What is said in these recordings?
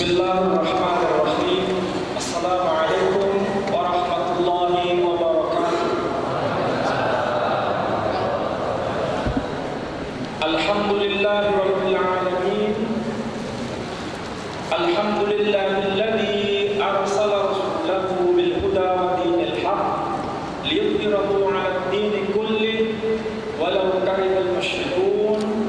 Bismillahirrahmanirrahim. Assalamualaikum warahmatullahi wabarakatuh. Alhamdulillahirabbil alamin. Alhamdulillahilladzi arsala rasulahu bil huda wa dinil haqq liyudhhirahu 'alad dini kullih walau karihal musyrikun.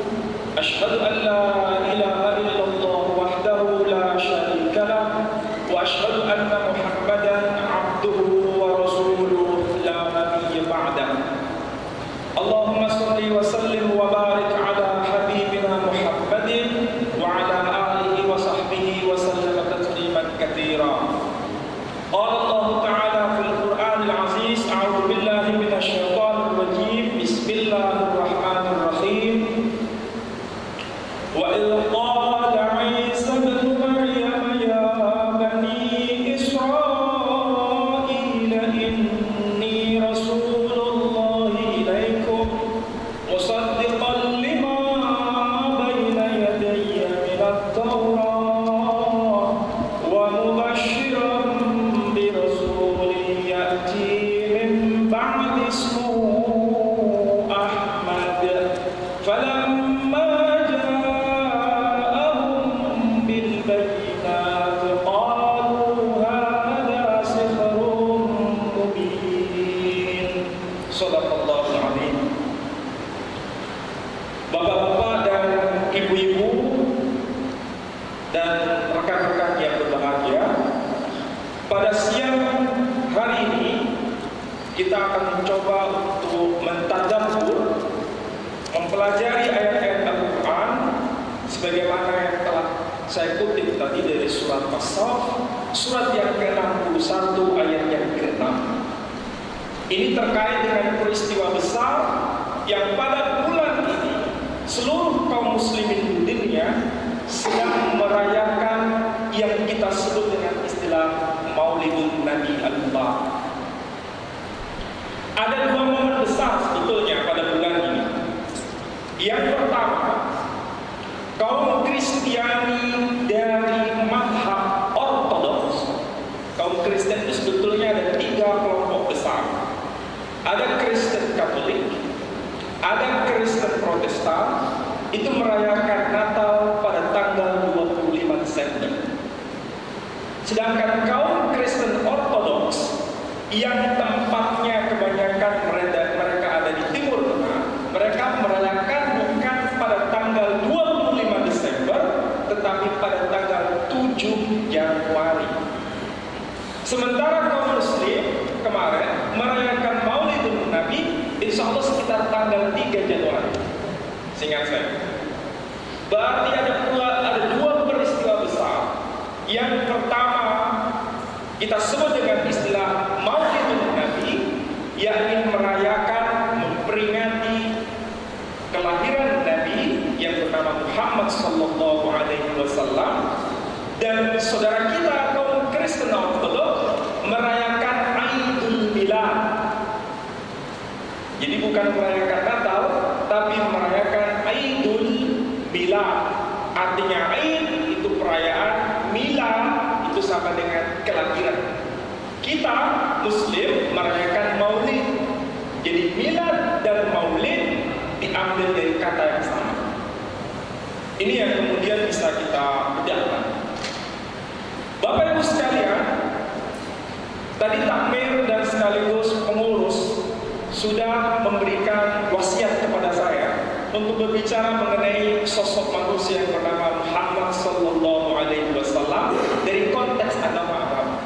Asyhadu an la ilaha illallah wahdahu la syarika lah wa asyhadu anna Muhammadan 'abduhu wa rasuluhu la nabiyya ba'dah. Allahumma shalli wa sallim wa barik ala habibina Muhammadin wa ala alihi wa sahbihi wa sallam tasliman katsira. Qala Allah ta'ala fil Qur'anil 'aziz, a'udzu billahi minasy syaithanir rajim. Bismillahirrahmanirrahim. Wa idh qala 'Isa ibnu Maryam ya bani Israil inni rasulullahi ilaikum musaddiqan lima bayna yadayya minat tawrah wa mubasysyiran bi rasulin ya'ti min ba'di ismuhu Ahmad. Falamma Bapak-bapak dan ibu-ibu dan rekan-rekan yang berbahagia, pada siang hari ini kita akan mencoba untuk mentadabbur, mempelajari ayat-ayat Al-Quran sebagaimana yang telah saya kutip tadi dari surat As-Saff, surat yang ke-61 ayat yang ke-6. Ini terkait dengan peristiwa besar yang pada bulan ini seluruh kaum muslimin di dunia sedang merayakan yang kita sebut dengan istilah Maulidun Nabi Allah. Ada dua momen besar sebetulnya pada bulan ini. Yang pertama, kaum Kristiani dari mazhab ortodoks. Kaum Kristen itu sebetulnya ada tiga kelompok besar. Ada Kristen Katolik, ada Kristen Protestan, itu merayakan Natal pada tanggal 25 Desember. Sedangkan kaum Kristen Ortodoks yang tempatnya kebanyakan mereka ada di Timur Tengah, mereka merayakan bukan pada tanggal 25 Desember, tetapi pada tanggal 7 Januari. Sementara kaum Muslim kemarin merayakan Maulidun Nabi insya Allah sekitar tanggal 3 Januari. Seingat saya. Berarti ada dua peristiwa besar. Yang pertama kita sebut dengan istilah Maulidun Nabi, yakni merayakan, memperingati kelahiran Nabi yang bernama Muhammad sallallahu alaihi wasallam. Dan saudara kita kaum Kristen Ortodoks merayakan Aidul Milad. Jadi bukan merayakan Natal, tapi merayakan Aidul Milad. Artinya Aid itu perayaan, Milad itu sama dengan kelahiran. Kita Muslim merayakan Maulid. Jadi Milad dan Maulid diambil dari kata yang sama. Ini yang kemudian bisa kita bedakan. Bapak Ibu sekalian, tadi takmir dan sekaligus pengurus sudah memberikan wasiat kepada saya untuk berbicara mengenai sosok manusia yang bernama Muhammad sallallahu alaihi wasallam dari konteks agama-agama.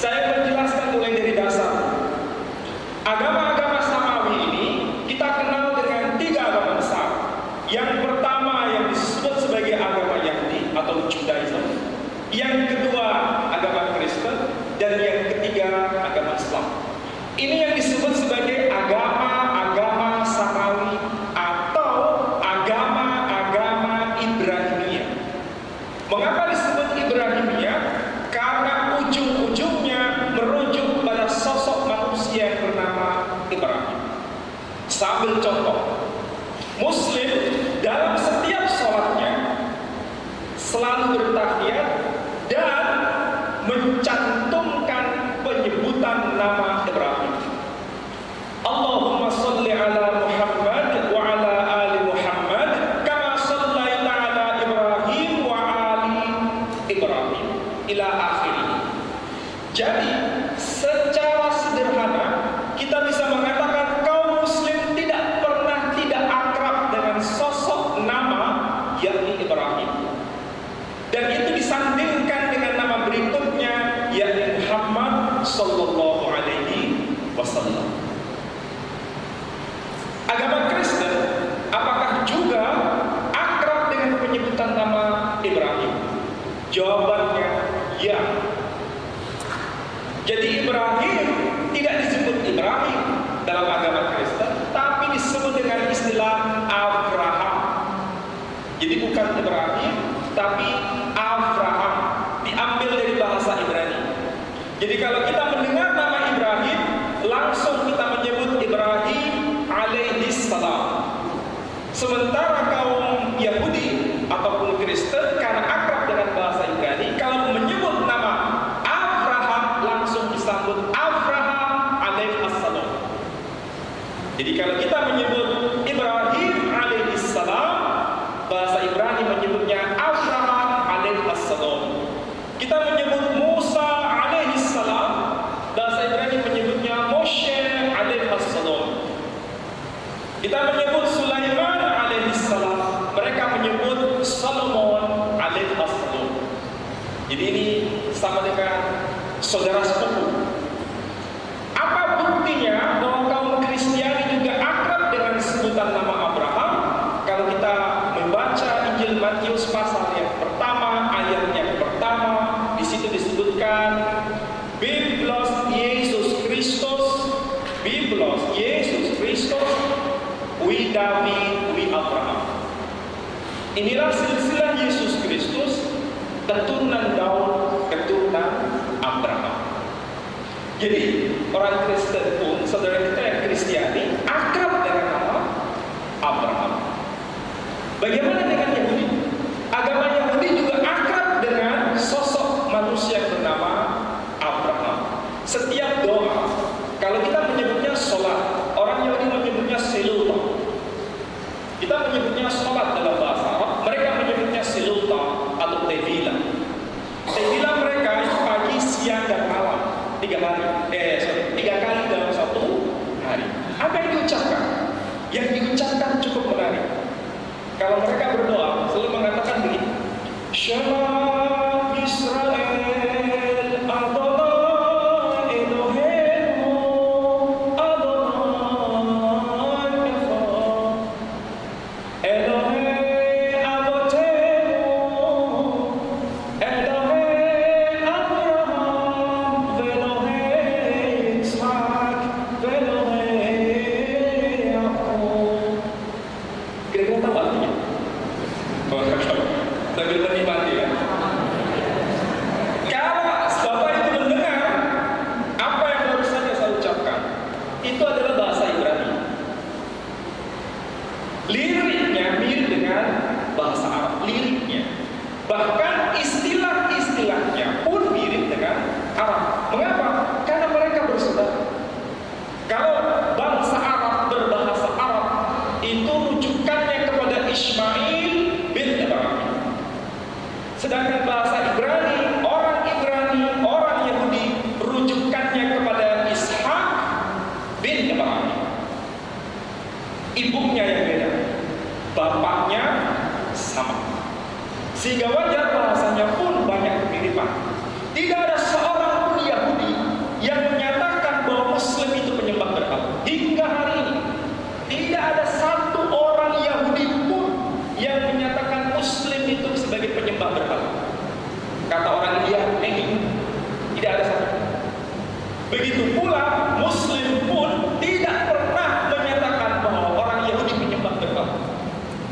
Saya menjelaskan mulai dari dasar. Agama-agama samawi ini kita kenal dengan tiga agama besar. Yang pertama yang disebut sebagai agama Yahudi atau Judaism. Yang kedua agama Kristen, dan yang ketiga agama Islam. Ini yang disebut sebagai agama-agama samawi atau agama-agama Ibrahimiyah. Mengapa disebut Ibrahimiyah? Karena ujung-ujungnya merujuk pada sosok manusia yang bernama Ibrahim. Sambil contoh, Muslim dalam setiap sholatnya selalu bertakbir Ibrahim tidak disebut Ibrahim dalam agama Kristen, tapi disebut dengan istilah Abraham. Jadi bukan Ibrahim, tapi Abraham, diambil dari bahasa Ibrani. Jadi kalau kita mendengar nama Ibrahim, langsung kita menyebut Ibrahim alaihis salam. Sementara kaum Yahudi ataupun Kristen karena akrab dengan bahasa Ibrani, kalau menyebut nama Abraham langsung disambut Abraham alaihis salam. Jadi kalau kita menyebut Ibrahim alaihis salam, bahasa Ibrani menyebutnya Abraham alaihis salam. Kita menyebut Musa alaihis salam, bahasa Ibrani menyebutnya Moshe alaihis salam. Kita menyebut Sulaiman alaihis salam, mereka menyebut Solomon alaihis salam. Jadi ini sama dengan saudara sepupu. Apa buktinya bahwa kaum Kristiani juga akrab dengan sebutan nama Abraham? Kalau kita membaca Injil Matius pasal yang pertama, ayat yang pertama, di situ disebutkan Biblos Yesus Kristus, Biblos Yesus Kristus, wi David, wi Abraham. Inilah silsilah Yesus Kristus, keturunan Daud, keturunan Abraham. Jadi orang Kristen pun, saudara kita yang Kristiani, akrab dengan nama Abraham. Bagaimana dengan Yahudi? Agama Yahudi juga akrab dengan sosok manusia bernama Abraham. Setiap doa, kalau kita menyebutnya sholat, orang Yahudi menyebutnya silulta. Kita menyebutnya sholat dalam bahasa Arab, mereka menyebutnya silulta atau tevila. Tevila mereka itu pagi, siang, dan malam, 3 kali dalam satu hari. Apa yang diucapkan? Yang diucapkan cukup menarik. Kalau mereka berdoa, selalu mengatakan begini, Shema Israel Adonai Eloheinu Adonai Echad Elohei Avotenu Elohei Abraham Velohei Yitzhak Velohei Yaakov. Kira-kira tahu artinya? Sambil menikmati ya. Kalau Bapak itu mendengar apa yang baru saja saya ucapkan, itu adalah bahasa Ibrani. Liriknya mirip dengan bahasa Arab, liriknya. Bahkan istilah-istilahnya pun mirip dengan Arab. Mengapa? Karena mereka bersaudara. Kalau bangsa Arab berbahasa Arab, itu rujukannya kepada Ismail bin Ibrahim. Sedangkan bahasa Ibrani, orang Yahudi, rujukannya kepada Ishak bin Ibrahim. Ibunya yang beda, bapaknya sama. Sehingga wajar bahasanya pun banyak kemiripan. Tidak ada seorang pun Yahudi yang menyatakan bahwa Muslim itu penyembah berhala. Hingga hari ini, tidak ada satu orang Yahudi pun yang menyatakan Muslim itu sebagai penyembah berhala. Kata orang India, tidak ada satu. Begitu pula Muslim pun tidak pernah menyatakan bahwa orang Yahudi penyembah berhala.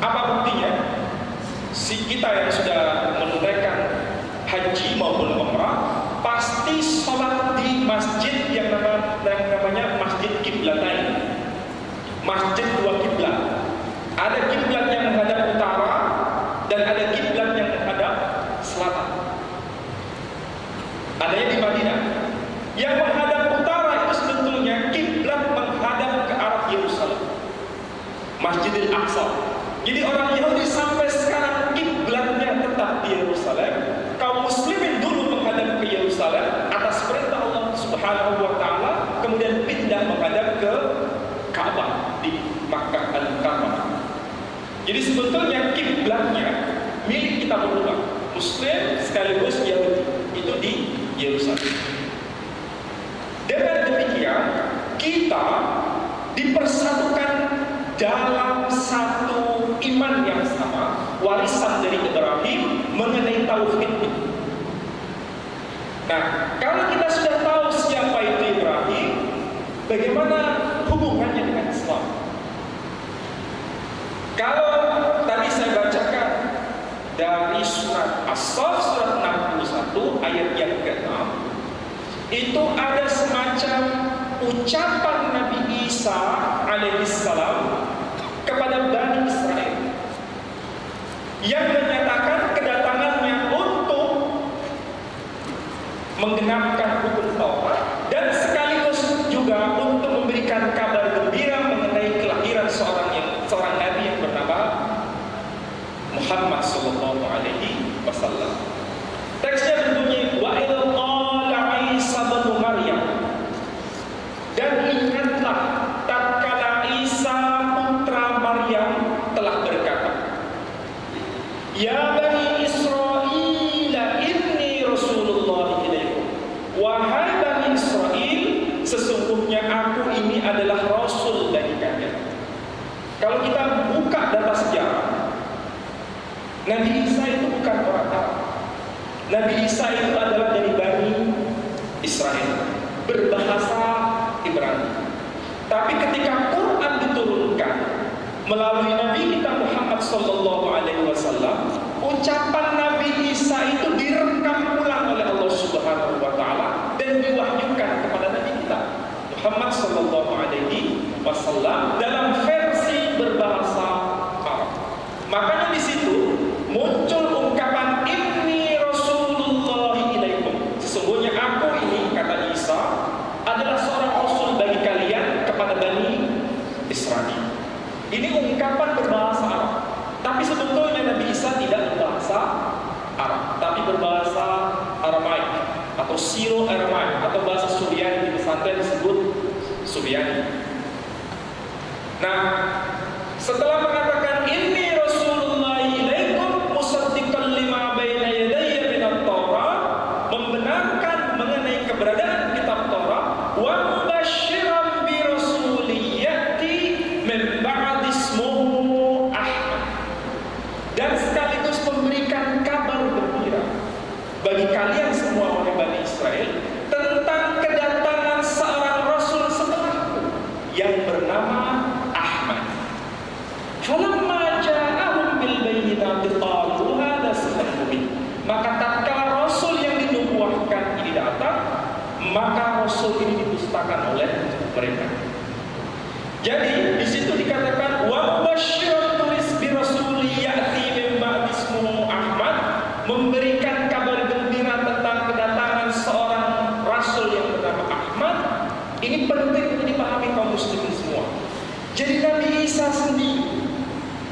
Apa buktinya? Si kita yang sudah menunaikan haji maupun umrah pasti sholat di masjid yang namanya Masjid Qiblatain, masjid 2 kiblat. Ada kiblat yang menghadap utara dan ada kiblat yang menghadap selatan. Adanya di Madinah. Yang menghadap utara itu sebetulnya kiblat menghadap ke arah Yerusalem, Masjidil Aqsa. Jadi orang Yahudi sampai sekarang kiblatnya tetap di Yerusalem. Kaum muslimin dulu menghadap ke Yerusalem atas perintah Allah Subhanahu wa taala, kemudian pindah menghadap ke Ka'bah di Makkah Al-Mukarramah. Jadi sebetulnya kiblatnya milik kita berdua, Muslim sekaligus Yahudi, itu di Yerusalem. Dengan demikian kita dipersatukan dalam satu iman yang sama, warisan dari Ibrahim mengenai tauhid. Nah, kalau kita sudah tahu siapa itu bagaimana hubungannya dengan Islam? Kalau tadi saya bacakan dari surat As-Saff surat 61 ayat yang ke-6, itu ada semacam ucapan Nabi Isa alaihissalam kepada Bani Israel yang menyatakan kedatangannya untuk menggenapkan hukum Taurat dan sekaligus juga untuk memberikan kabar gembira mengenai kelahiran seorang nabi yang bernama Muhammad sallallahu alaihi wasallam. Teksnya berbunyi wa idh qala Isa bin Maryam, dan ingatlah tatkala Isa putra Maryam telah berkata, ya Bani Israil inni Rasulullah ilaikum, wahai Bani Israel, sesungguhnya aku ini adalah Rasul bagi kalian. Kalau kita buka data sejarah, Nabi Isa itu bukan orang Arab. Nabi Isa itu adalah dari Bani Israel, berbahasa Ibrani. Tapi ketika Quran diturunkan melalui Nabi kita Muhammad sallallahu alaihi wasallam, ucapan Nabi Isa itu direkam ulang oleh Allah Subhanahu wa taala dan diwahyukan kepada Nabi kita Muhammad sallallahu alaihi wasallam dalam versi berbahasa Arab. Makanya di situ muncul ungkapan inni Rasulullah ilaikum. Sesungguhnya aku ini, kata Isa, adalah seorang rasul bagi kalian kepada Bani Israel. Ini ungkapan berbahasa Arab. Tapi sebetulnya Nabi Isa tidak berbahasa Arab, tapi berbahasa Aramaik atau Siro-Aramaik atau bahasa Suryani. Di pesantren disebut Suryani. Nah, setelah mengatakan inni Rasulullah ilaikum musaddiqan lima baina yadayya minat Taurat, membenarkan mengenai keberadaan kitab Taurat, wa mubasysyiran bi rasulin ya'ti min ba'd ismuhu Ahmad, dan sekaligus memberikan kabar gembira bagi kalian semua orang Bani Israel tentang kedatangan seorang rasul setelahku yang bernama Ahmad. Falamma ja'ahum bil bayyinati qalu hadza sihrun mubin. Maka tatkala rasul yang dinubuahkan ini datang, maka rasul ini didustakan oleh mereka. Jadi di situ dikatakan wa basyirun tulis bi rasuli ya'ti min ba'd ismuhu Ahmad, memberikan kabar gembira tentang kedatangan seorang rasul yang bernama Ahmad. Ini penting untuk dipahami kaum muslimin semua. Jadi Nabi Isa sendiri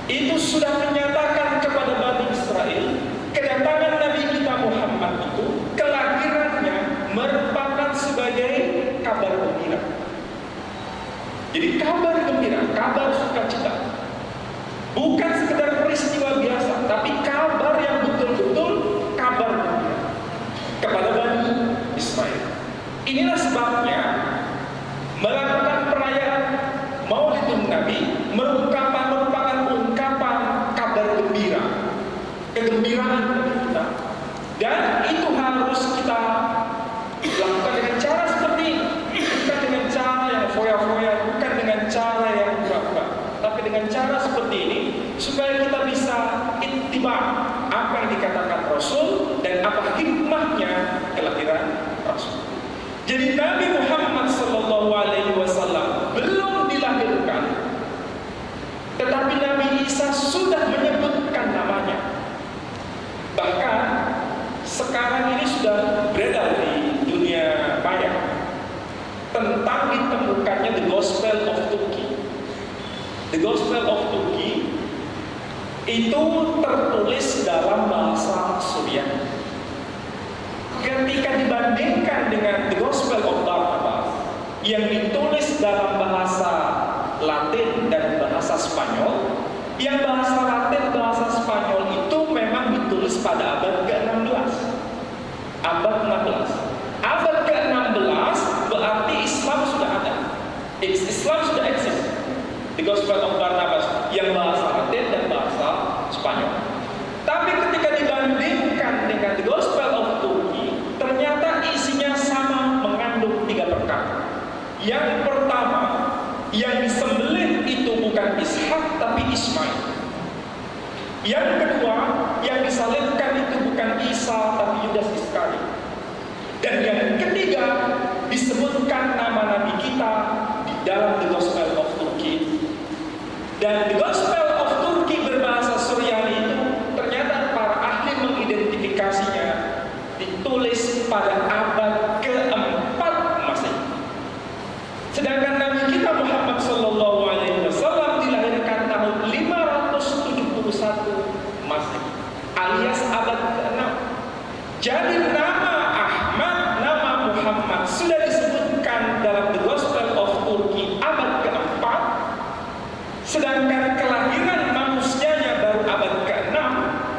itu sudah menyatakan kepada Bani Israel kedatangan Nabi kita Muhammad itu, kelahirannya merupakan sebagai kabar gembira. Jadi kabar gembira, kabar sukacita, bukan sekedar peristiwa biasa, tapi kabar yang betul-betul kabar gembira kepada Bani Israel. Inilah sebabnya melakukan perayaan Maulidun Nabi merupakan ungkapan kabar gembira, kegembiraan bagi kita, dan itu harus kita lakukan dengan cara seperti ini, bukan dengan cara yang foya-foya, bukan dengan cara yang pura-pura, tapi dengan cara seperti ini supaya kita bisa ittiba apa yang dikatakan Rasul dan apa hikmahnya kelahiran Rasul. Jadi Nabi Muhammad sallallahu alaihi wasallam belum dilahirkan, tetapi Nabi Isa sudah menyebutkan namanya. Bahkan sekarang ini sudah beredar di dunia maya tentang ditemukannya The Gospel of Turkey. The Gospel of Turkey itu tertulis dalam bahasa Suryani. Ketika dibandingkan dengan The Gospel of Barnabas yang ditulis dalam bahasa Latin dan bahasa Spanyol, yang bahasa Latin, bahasa Spanyol itu memang ditulis pada abad ke-16. Abad 16. Abad ke-16 berarti Islam sudah ada. Islam sudah eksis. The Gospel of Barnabas yang bahasa Latin dan bahasa Spanyol. Tapi ketika dibandingkan dengan The Gospel of Turkey, ternyata isinya sama, mengandung 3 perkara. Yang pertama Nabi Ismail. Yang kedua, yang disalibkan itu bukan Isa tapi Yudas Iskariot. Dan yang ketiga, disebutkan nama Nabi kita di dalam The Gospel of Turkey. Dan The Gospel of Turkey berbahasa Suryani itu ternyata para ahli mengidentifikasinya ditulis pada abad ke-4 Masehi. Sedangkan Nabi kita Muhammad sallallahu alaihi wasallam dilahirkan tahun 571 Masehi, alias abad ke-6. Jadi nama Ahmad, nama Muhammad sudah disebutkan dalam The Gospel of Turkey abad ke-4, sedangkan kelahiran manusianya baru abad ke-6,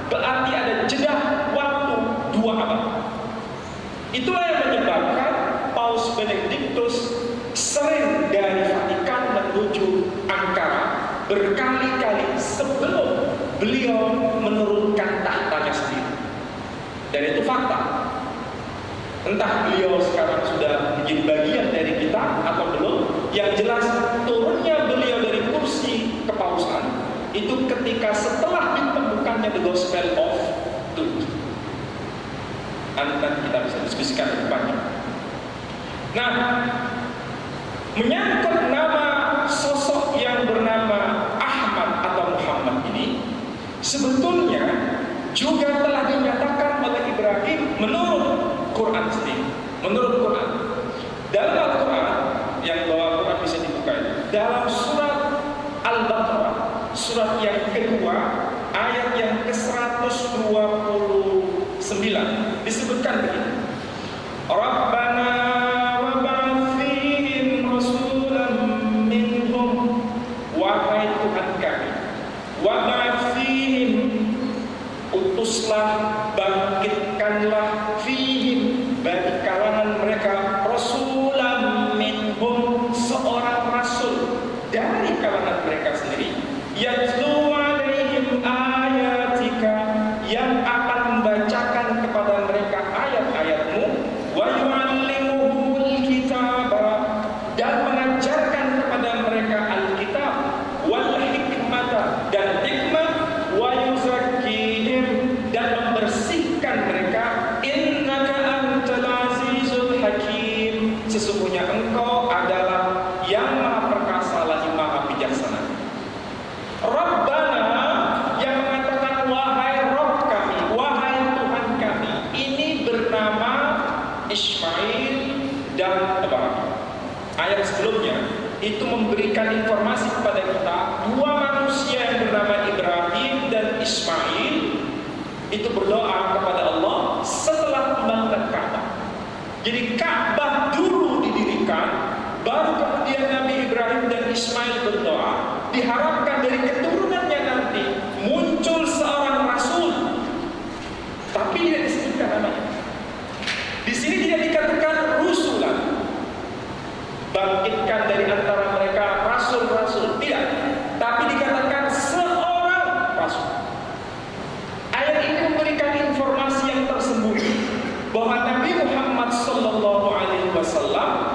berarti ada jeda waktu 2 abad. Itulah yang menyebabkan Paus Benediktus sering dari Vatikan menuju Ankara berkali-kali sebelum beliau menurunkan tahtanya sendiri. Dan itu fakta. Entah beliau sekarang sudah menjadi bagian dari kita atau belum. Yang jelas turunnya beliau dari kursi kepausan itu ketika setelah ditemukannya The Gospel of Turkey. Nanti kita bisa diskusikan ke depannya. Nah, menyangkut nama sosok yang bernama Ahmad atau Muhammad ini sebetulnya juga telah dinyatakan oleh Ibrahim menurut Quran sendiri. Menurut Quran, dalam Al-Quran, yang bawa Quran bisa dibuka itu, dalam surat Al-Baqarah, surat yang kedua, ayat yang ke-129 disebutkan begini. Rabbana wa ba'ath fihim rasulan minhum, wahai Tuhan kami, wa ba'ath fihim, utuslah, bangkitkanlah, fihim, bagi kalangan mereka, rasulan minhum, seorang rasul dari kalangan mereka sendiri, yatlu alaihim ayatika, yang akan membacakan kepada mereka ayat-ayatmu, wa yu'allimuhumul kitaba, dan mengajarkan kepada mereka alkitab, wal hikmata, dan hikmah, wa yuzakkihim, dan membersihkan mereka, innaka antal azizul hakim, sesungguhnya engkau adalah yang maha perkasa lagi maha bijaksana. Rabbana, yang mengatakan wahai Rabb kami, wahai Tuhan kami, ini bernama Ismail dan Ibrahim. Ayat sebelumnya itu memberikan informasi kepada kita, dua manusia yang bernama Ibrahim dan Ismail itu berdoa kepada Allah setelah pembangunan Ka'bah. Jadi Ka'bah dulu didirikan, baru kemudian Nabi Ibrahim dan Ismail berdoa, diharapkan dari keturunannya nanti muncul seorang rasul. Tapi tidak disebutkan namanya. Di sini tidak dikatakan rusulan, bangkitkan dari antara mereka rasul-rasul, tidak. Tapi dikatakan seorang rasul. Ayat ini memberikan informasi yang tersembunyi bahwa Nabi Muhammad SAW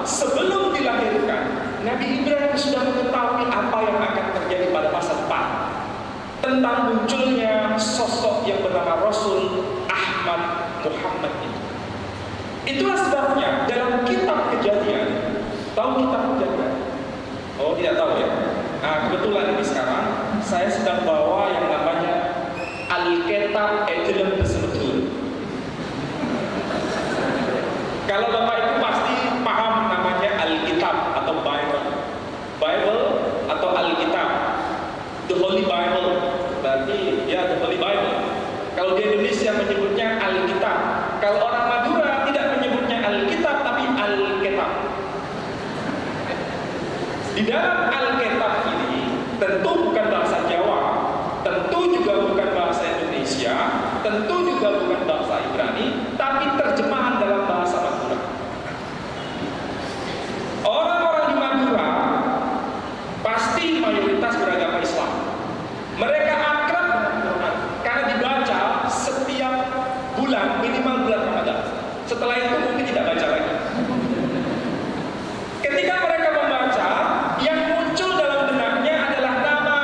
sebelum dilahirkan, Nabi Ibrahim sudah mengetahui apa yang akan terjadi pada masa depan tentang munculnya sosok yang bernama Rasul Ahmad Muhammad ini. Itulah sebabnya dalam kitab Kejadian, tahu kitab Kejadian? Oh, tidak tahu ya? Nah, kebetulan ini sekarang saya sedang bawa yang namanya Alkitab Ejlem Besebetul. Kalau Bapak Ibu pasti paham namanya Alkitab atau Bible. Bible atau Alkitab, The Holy Bible, berarti ya The Holy Bible. Kalau di Indonesia menyebutnya Alkitab. Kalau orang Madura tidak menyebutnya Alkitab tapi Alkitab. Di dalam Alkitab ini tentu bukan bahasa Jawa, tentu juga bukan bahasa Indonesia, tentu juga bukan bahasa Ibrani, tapi terjemahan dalam bahasa Madura. Orang-orang di Madura pasti mayoritas beragama Islam. Mereka akrab dengan Quran karena dibaca setiap bulan, minimal bulan Ramadan. Setelah itu mungkin tidak baca lagi. Ketika mereka membaca, yang muncul dalam benaknya adalah nama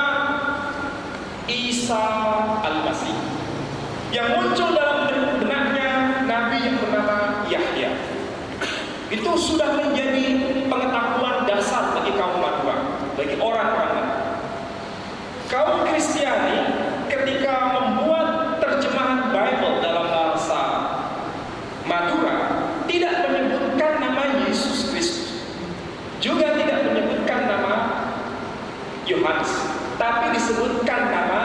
Itu sudah menjadi pengetahuan dasar bagi kaum Madura, bagi orang-orang Madura. Kaum Kristiani ketika membuat terjemahan Bible dalam bahasa Madura tidak menyebutkan nama Yesus Kristus, juga tidak menyebutkan nama Yohanes, tapi disebutkan nama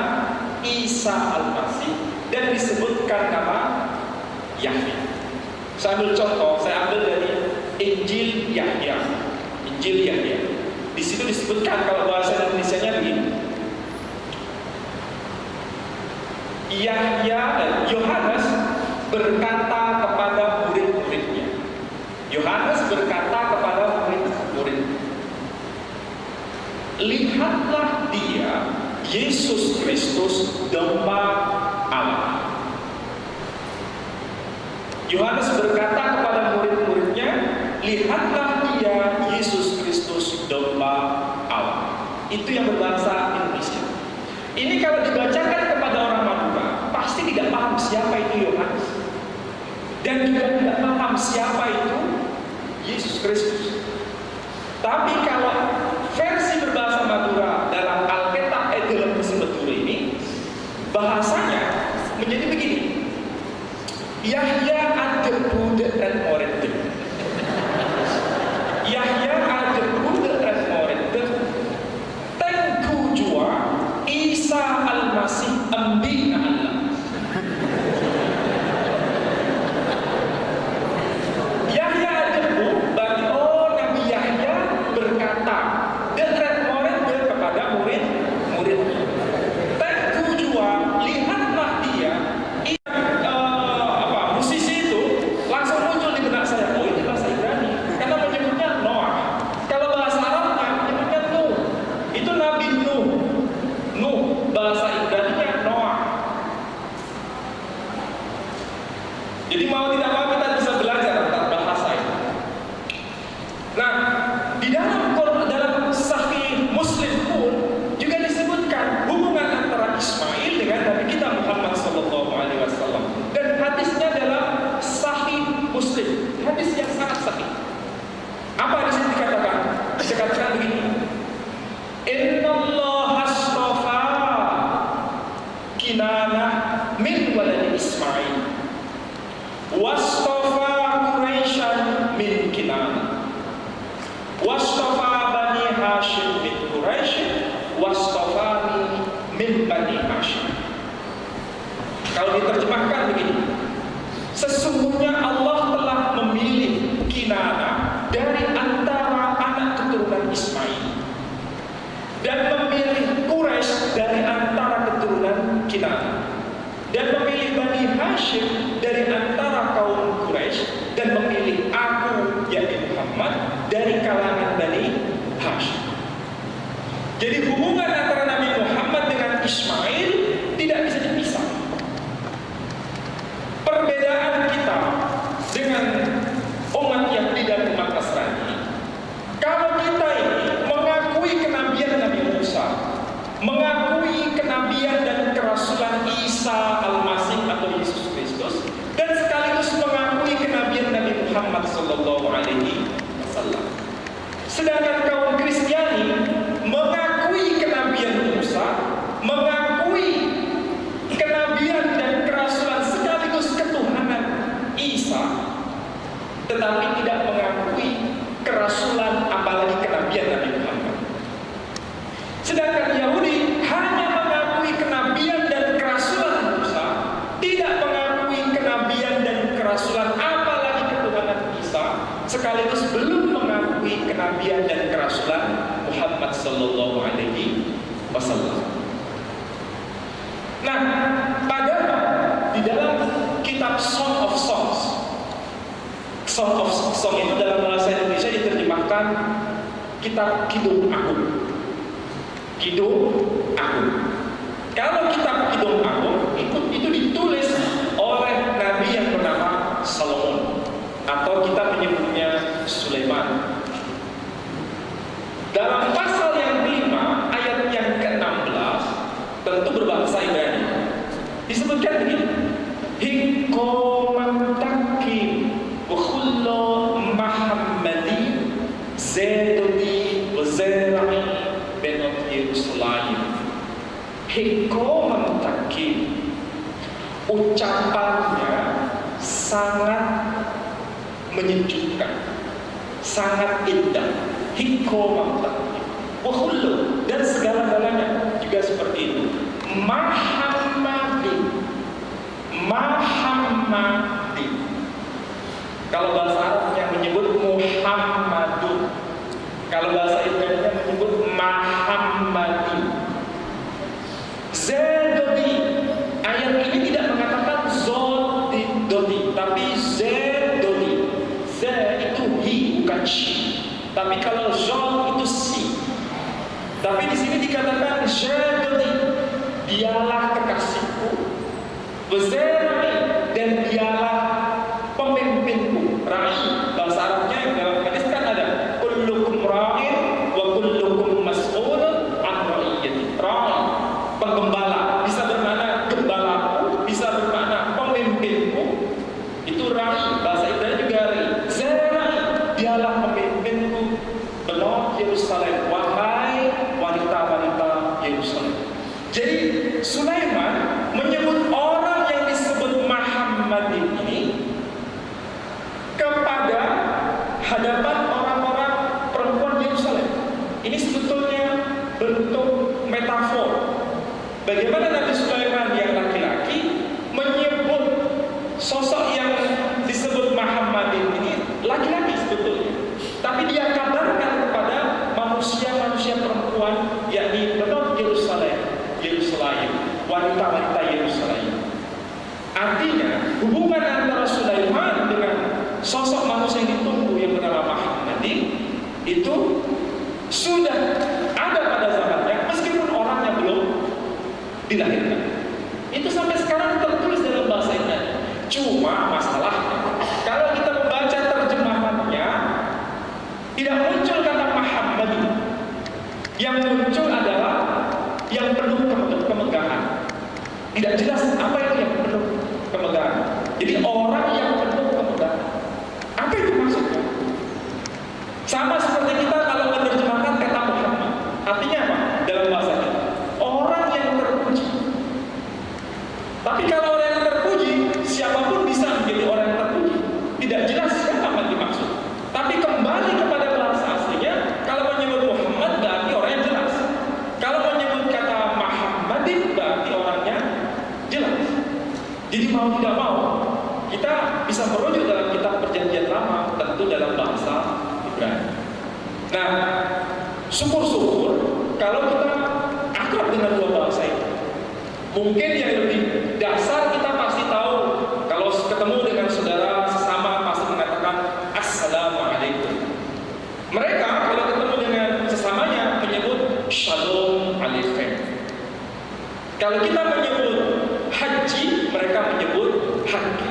Isa Al-Masih dan disebutkan nama Yahya. Saya ambil contoh, saya ambil dari Injil Yahya. Injil Yahya. Di situ disebutkan kalau bahasa Indonesianya begini. Yahya dan Yohanes berkata kepada murid-muridnya. Yohanes berkata kepada murid-muridnya, lihatlah dia, Yesus Kristus, domba Allah. Yohanes berkata kepada murid-muridnya, lihatlah dia, Yesus Kristus, domba Allah. Itu yang berbahasa Indonesia. Ini kalau dibacakan kepada orang Madura, pasti tidak paham siapa itu Yohanes, dan juga tidak paham siapa itu Yesus Kristus. Tapi kalau versi berbahasa Madura dalam Alkitab dalam bahasa Madura ini, bahasanya menjadi begini. Yahya ada budak dan murid. Yahya ada budak dan murid. Tengku jua Isa Al-Masih ambi Allah. Yahya ada bagi Nabi Yahya berkata dan murid kepada murid-murid. Tengku jua lihatlah dia. Musisi itu langsung muncul di benak saya. Oh, ini bahasa Ibrani. Karena menyebutnya Noah. Kalau bahasa Arabnya menyebutnya Nuh. Itu Nabi Nuh. Nuh bahasa Ibraninya Noah. Jadi mau tidak mau kita bisa belajar tentang bahasa itu. Nah, di dalam Sahih Muslim pun juga disebutkan hubungan antara Ismail dengan Nabi kita Muhammad SAW. Dan hadisnya dalam Sahih Muslim, hadis yang sangat sahih. Apa di sini dikatakan? Dikatakan begini. Innallaha astafa Kinanah min waladi Ismail wastafa Quraisyan min Kinanah wastafa Bani Hashim min Quraisy wastafani min Bani Hashim. Kalau diterjemahkan begini, sesungguhnya Allah telah memilih Kinanah dari antara anak keturunan Ismail dan memilih Quraisy dari antara keturunan Kinanah dan memilih Bani Hashim dari antara kaum Quraisy dan memilih aku, yakni Muhammad, dari kalangan Bani Hashim. Jadi hubungan antara Nabi Muhammad dengan Ismail tidak bisa dipisah. Perbedaan kita dengan umat Yahudi dan umat Nasrani, kalau kita ini mengakui kenabian Nabi Musa, mengakui kenabian dan kerasulan Isa Al-Masih atau Yesus Kristus, dan sekaligus mengakui kenabian Nabi Muhammad SAW. Sedangkan kaum Kristiani mengakui kenabian Musa, mengakui kenabian dan kerasulan sekaligus ketuhanan Isa, tetapi tidak mengakui kerasulan apalagi kenabian Nabi Muhammad. Sedangkan Yahudi hanya mengakui kenabian dan kerasulan Musa, tidak mengakui kenabian dan kerasulan apalagi ketuhanan Isa, sekaligus belum mengakui kenabian dan kerasulan Muhammad sallallahu alaihi wasallam. Nah, padahal di dalam kitab Song of Songs, Song of Song itu dalam bahasa Indonesia diterjemahkan kitab Kidung Agung. Kidung Agung. Kalau kitab Kidung Agung itu ditulis oleh Nabi yang bernama Solomon, atau kita menyebutnya Sulaiman. Dalam pasal yang kelima, ayat yang ke-16, tentu berbahasa Ibrani, disebutkan begini: Hikoman takim wa khullo Muhammad hikmah takkib, ucapannya sangat menyejukkan, sangat indah. Hikmah takkib, wakhullu, dan segala-galanya juga seperti itu. Muhammadin, Muhammadin. Kalau bahasa Arabnya menyebut Muhammadun, kalau bahasa Ibrani menyebut Muhammadin. Zedodi, ayat ini tidak mengatakan Zododi, tapi Zedodi. Z itu hi, bukan shi. Tapi kalau Zod itu si. Tapi di sini dikatakan Zedodi, dialah kekasihku. Wazirani, dan dialah pemimpinku. Ra'i, bahasa Arabnya dalam hadis kan ada kullukum ra'in wa kullukum mas'ulun an ra'iyyati. Ra'i, penggembala, bisa bermakna gembalaku, bisa bermakna pemimpinku. Itu ra'i, bahasa Ibrani juga ra'i. Zirani, dialah pemimpinku. Belum Yerusalem, wahai wanita-wanita Yerusalem. Jadi Sulaiman menyebut orang yang disebut Muhammadin ini kepada hadapan orang-orang perempuan Yerusalem. Ini sebetulnya bentuk metafor bagaimana Nabi Sulaiman yang laki-laki menyebut sosok yang disebut Muhammadin ini laki-laki sebetulnya, tapi dia kabarkan kepada manusia-manusia perempuan, yakni benar Yerusalem, wanita-wanita Yerusalem. Artinya hubungan antara Sulaiman dengan sosok manusia yang ditunggu yang bernama Muhammadin itu sudah ada pada zamannya, meskipun orangnya belum dilahirkan. Itu sampai sekarang tertulis dalam bahasa Ibrani. Cuma masalahnya kalau kita membaca terjemahannya tidak muncul kata Muhammadin. Yang muncul adalah yang penuh kemegahan. Tidak jelas apa itu yang penuh kemegahan. Jadi orang yang penuh kemegahan. Apa itu maksudnya? Sama seperti kita kalau menerjemahkan kata Muhammad. Artinya apa? Dalam bahasa kita, orang yang terpuji. Tapi kalau orang yang terpuji, siapapun bisa menjadi orang yang terpuji. Tidak jelas siapa yang dimaksud. Tapi kembali kepada bahasa aslinya, kalau menyebut Muhammad berarti orang yang jelas. Kalau menyebut kata Muhammadin berarti orangnya jelas. Jadi mau tidak mau kita bisa merujuk dalam kitab Perjanjian Lama, tentu dalam bahasa Ibrani. Nah, syukur-syukur kalau kita akrab dengan dua bahasa itu. Mungkin yang lebih dasar kita pasti tahu, kalau ketemu dengan saudara sesama pasti mengatakan Assalamualaikum. Mereka kalau ketemu dengan sesamanya menyebut Shalom Alaikum. Kalau kita menyebut haji, mereka menyebut haji.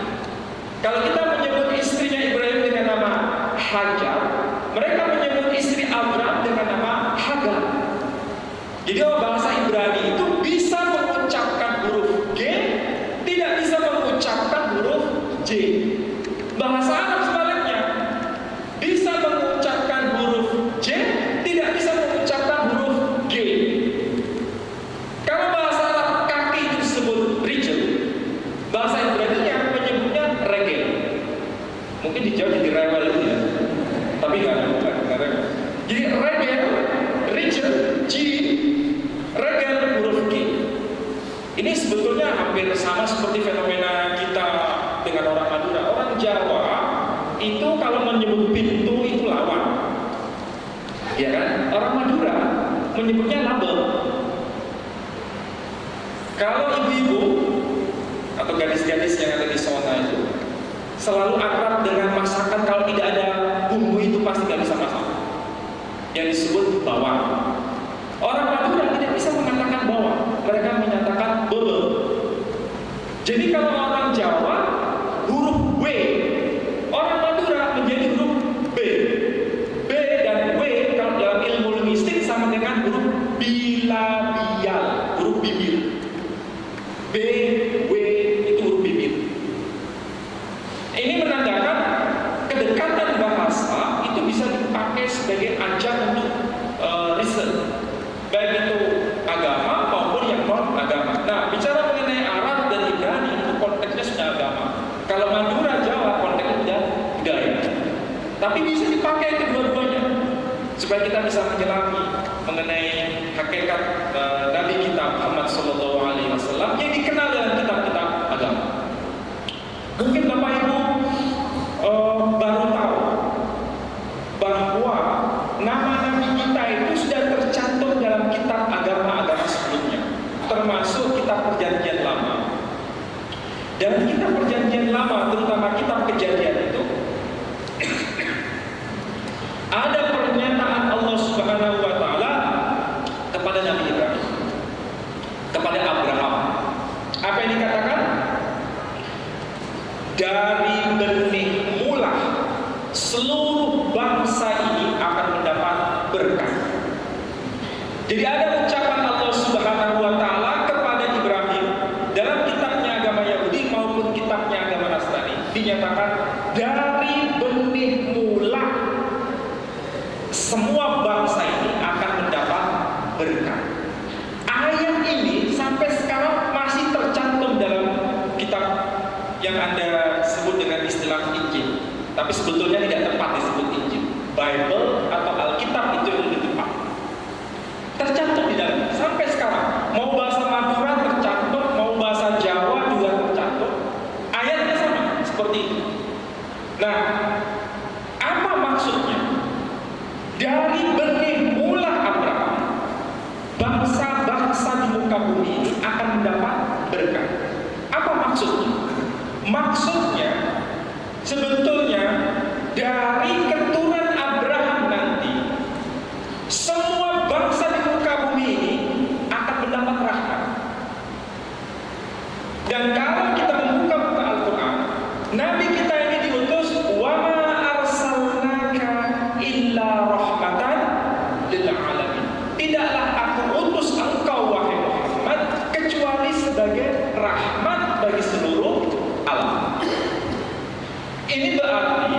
Kalau kita menyebut istrinya Ibrahim dengan nama Hajar, mereka menyebut istri Abraham dengan nama Hagar. Jadi bahasa Ibrani itu bisa mengucapkan huruf G, tidak bisa mengucapkan huruf J. Bahasa Arab sebaliknya, bisa mengucapkan huruf J, tidak bisa mengucapkan huruf G. Kalau bahasa Arab kaki itu disebut rijl, bahasa Ibrani-nya menyebutnya regel. Mungkin di Jawa jadi rewel itu ya, tapi nggak rewel. Jadi regel, rijl, G, regel, huruf G. Ini sebetulnya hampir sama seperti fenomena kita dengan orang Madura. Orang Jawa itu kalau menyebut pintu itu lawan, ya kan? Orang Madura menyebutnya label. Kalau ibu-ibu atau gadis-gadis yang ada di zona itu selalu akrab dengan masakan, kalau tidak ada bumbu itu pasti nggak bisa masak, yang disebut bawang. Orang Madura tidak bisa mengatakan bawang, mereka menyatakan bebel. Jadi kalau orang Jawa huruf W, orang Madura menjadi huruf B. B dan W kalau dalam ilmu linguistik sama dengan huruf bilabial, huruf bibir. B, W itu huruf bibir. Ini menandakan kedekatan bahasa itu bisa dipakai sebagai ajang untuk riset, baik itu agama maupun yang non supaya kita bisa menyelami mengenai hakikat Nabi kita Muhammad SAW yang dikenal dalam kitab-kitab agama. Mungkin Bapak Ibu baru tahu bahwa nama Nabi kita itu sudah tercantum dalam kitab agama-agama sebelumnya, termasuk kitab Perjanjian Lama. Dalam kitab Perjanjian Lama, terutama kitab Kejadian itu, ada pernyataan Allah Subhanahu wa Ta'ala kepada Nabi Ibrahim, kepada Abraham. Apa yang dikatakan? Dari benih mula seluruh bangsa ini akan mendapat berkat. Jadi ada ucapan Allah Subhanahu wa Ta'ala kepada Ibrahim dalam kitabnya agama Yahudi maupun kitabnya agama Nasrani, dinyatakan dari benih mula semua bangsa ini akan mendapat berkat. Ayat ini sampai sekarang masih tercantum dalam kitab yang Anda sebut dengan istilah Injil, tapi sebetulnya tidak tepat disebut Injil. Bible atau Alkitab itu yang lebih tepat. Tercantum di dalam sampai sekarang. Mau bahasa Madura tercantum, mau bahasa Jawa juga tercantum. Ayatnya sama seperti itu. Nah, apa maksudnya? Dari benih mula Abraham, bangsa-bangsa di muka bumi ini akan mendapat berkat. Apa maksudnya? Maksudnya sebetulnya dari keturunan Abraham nanti semua bangsa di muka bumi ini akan mendapat rahmat. Dan kalau kita membuka buku Al-Quran, Nabi kita ini diutus wa ma arsalnaka illa rahmatan lil alamin. Tidaklah aku utus engkau wahai Muhammad kecuali sebagai rahmat bagi seluruh alam. Ini berarti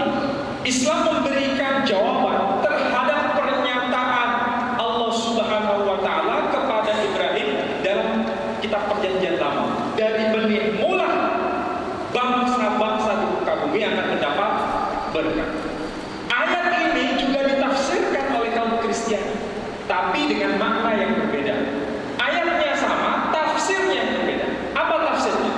Islam memberikan jawaban terhadap pernyataan Allah Subhanahu wa Ta'ala kepada Ibrahim dalam kitab Perjanjian Lama. Dari benih mula bangsa-bangsa di muka bumi akan mendapat berkat. Ayat ini juga ditafsirkan oleh kaum Kristiani, tapi dengan makna yang berbeda. Ayatnya sama, tafsirnya yang berbeda. Apa tafsirnya?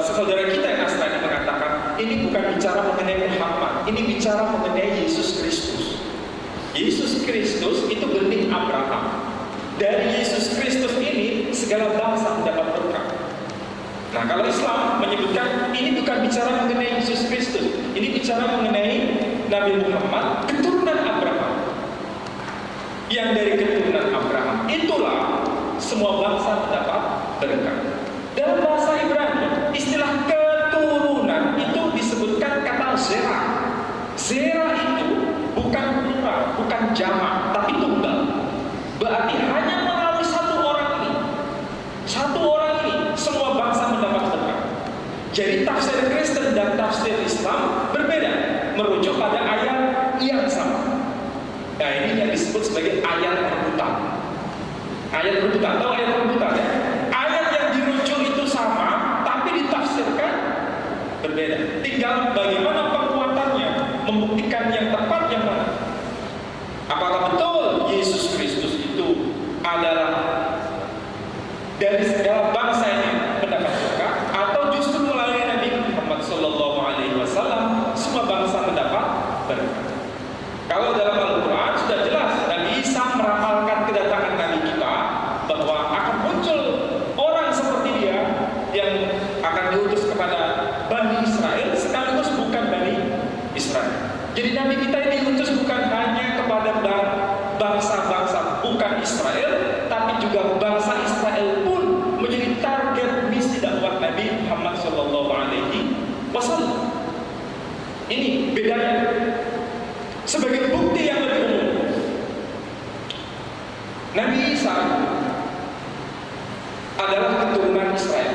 Saudara kita yang Nasrani mengatakan ini bukan bicara mengenai Muhammad, ini bicara mengenai Yesus Kristus. Yesus Kristus itu benih Abraham. Dari Yesus Kristus ini segala bangsa mendapat berkat. Nah, kalau Islam menyebutkan ini bukan bicara mengenai Yesus Kristus, ini bicara mengenai Nabi Muhammad, keturunan Abraham. Yang dari keturunan Abraham itulah semua bangsa mendapat berkat. Dalam bahasa Ibrani, istilah keturunan itu disebutkan kata zera. Zera itu bukan plural, bukan jamak, tapi tunggal. Berarti hanya melalui satu orang ini, semua bangsa mendapat berkat. Jadi tafsir Kristen dan tafsir Islam berbeda, merujuk pada ayat yang sama. Nah, ini yang disebut sebagai ayat rebutan. Ayat rebutan, tahu ayat rebutan ya? Ayat yang dirujuk itu sama, tapi ditafsirkan berbeda. Tinggal bagaimana penguatannya, membuktikan yang tepat yang mana. Apakah betul Yesus Kristus itu adalah dari segala bangsa ini mendapat berkat, atau justru melalui Nabi Muhammad SAW semua bangsa mendapat berkat? Kalau dalam Al-Quran sudah jelas, Nabi Isa meramalkan kedatangan Nabi kita bahwa akan muncul orang seperti dia yang akan diutus kepada Bani Israel sekaligus bukan Bani Israel. Jadi Nabi kita ini diutus bukan hanya kepada bangsa-bangsa bukan Israel, tapi juga bangsa Israel pun menjadi target misi dakwah Nabi Muhammad SAW. Ini bedanya. Sebagai bukti yang lebih umum, Nabi Isa adalah keturunan Israel.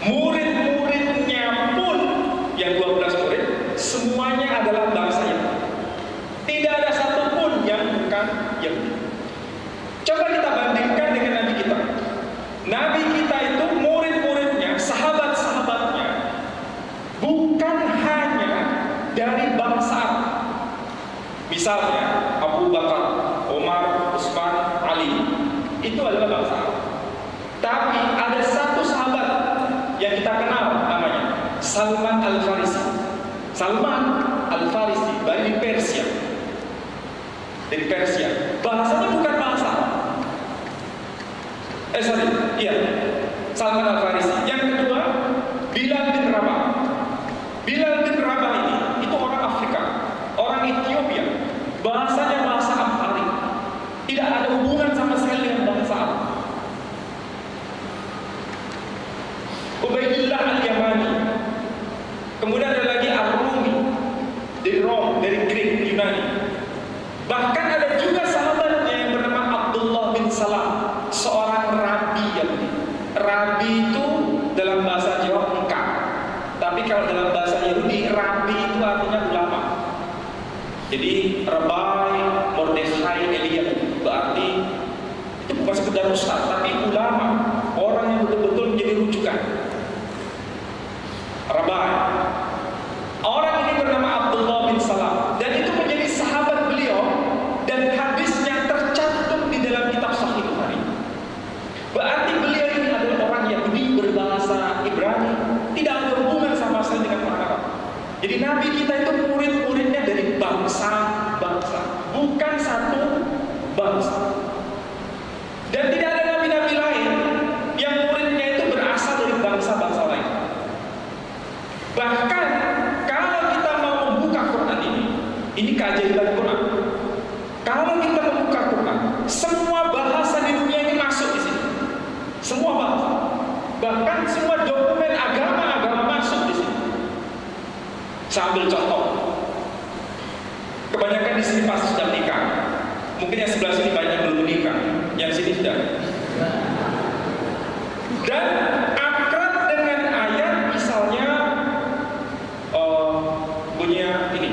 Murid-muridnya pun yang 12 murid semuanya adalah bangsa Yahudi. Tidak ada satupun yang bukan Yahudi. Coba kita bandingkan dengan Nabi kita. Nabi kita itu murid-muridnya, sahabat-sahabatnya bukan hanya dari bangsa Arab. Misalnya itu adalah bangsa Arab. Tapi ada satu sahabat yang kita kenal namanya Salman Al-Farisi. Salman Al-Farisi dari Persia. Dari Persia. Bahasanya bukan bahasa Arab. Salman Al-Farisi. Yang kedua, Bilal bin Rabah. Bilal bin Rabah ini itu orang Afrika, orang Ethiopia. Bahasanya bahasa Amharic. Tidak ada hubungan sama sekali dengan bahasa Arab. Ubaidillah Al-Yamani. Kemudian ada lagi Ar-Rumi dari Rom, dari Greek, Yunani. Bahkan ada juga sahabatnya yang bernama Abdullah bin Salam, seorang rabi Yahudi. Rabi itu dalam bahasa Jawa engkau. Tapi kalau dalam bahasa Yahudi, rabi itu artinya ulama. Jadi Rabai Mordechai Eliyahu berarti itu bukan sekedar ustaz, tapi ulama, orang yang betul-betul menjadi rujukan. Rabai. Orang ini bernama Abdullah bin Salam dan itu menjadi sahabat beliau dan hadisnya tercantum di dalam kitab Sahih Bukhari. Berarti beliau ini adalah orang Yahudi berbahasa Ibrani, tidak ada hubungan sama sekali dengan orang Arab. Jadi Nabi kita itu murid-muridnya dari bangsa-bangsa, bukan satu bangsa. Dan tidak ada nabi-nabi lain yang muridnya itu berasal dari bangsa-bangsa lain. Bahkan kalau kita mau membuka Quran ini keajaiban Quran. Kalau kita membuka Quran, semua bahasa di dunia ini masuk di sini. Semua bahasa. Bahkan semua dokumen agama masuk di sini. Saya ambil contoh. Kebanyakan di sini pasti sudah menikah. Mungkin yang sebelah sini banyak belum menikah. Yang sini sudah. Dan akrab dengan ayat misalnya bunyinya ini.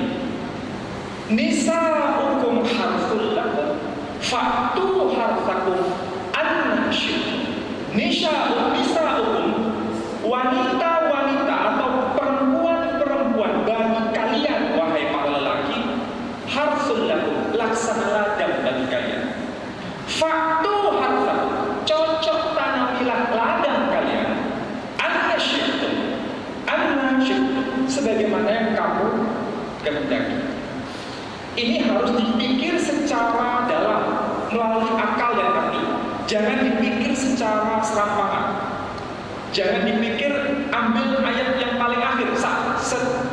Nisa'ukum harthul lakum fa'tu harthakum anna syi'tum. Nisa'ukum wanita-wanita atau perempuan-perempuan bagi kalian wahai para lelaki, harthul lakum laksana ladang bagi kalian. Fa'tu harthakum cocok tanamilah ladang kalian anna syi'tum sebagaimana yang kamu kehendaki. Ini harus dipikir secara dalam melalui akal dan hati. Jangan dipikir secara serampangan. Jangan dipikir ambil ayat yang paling akhir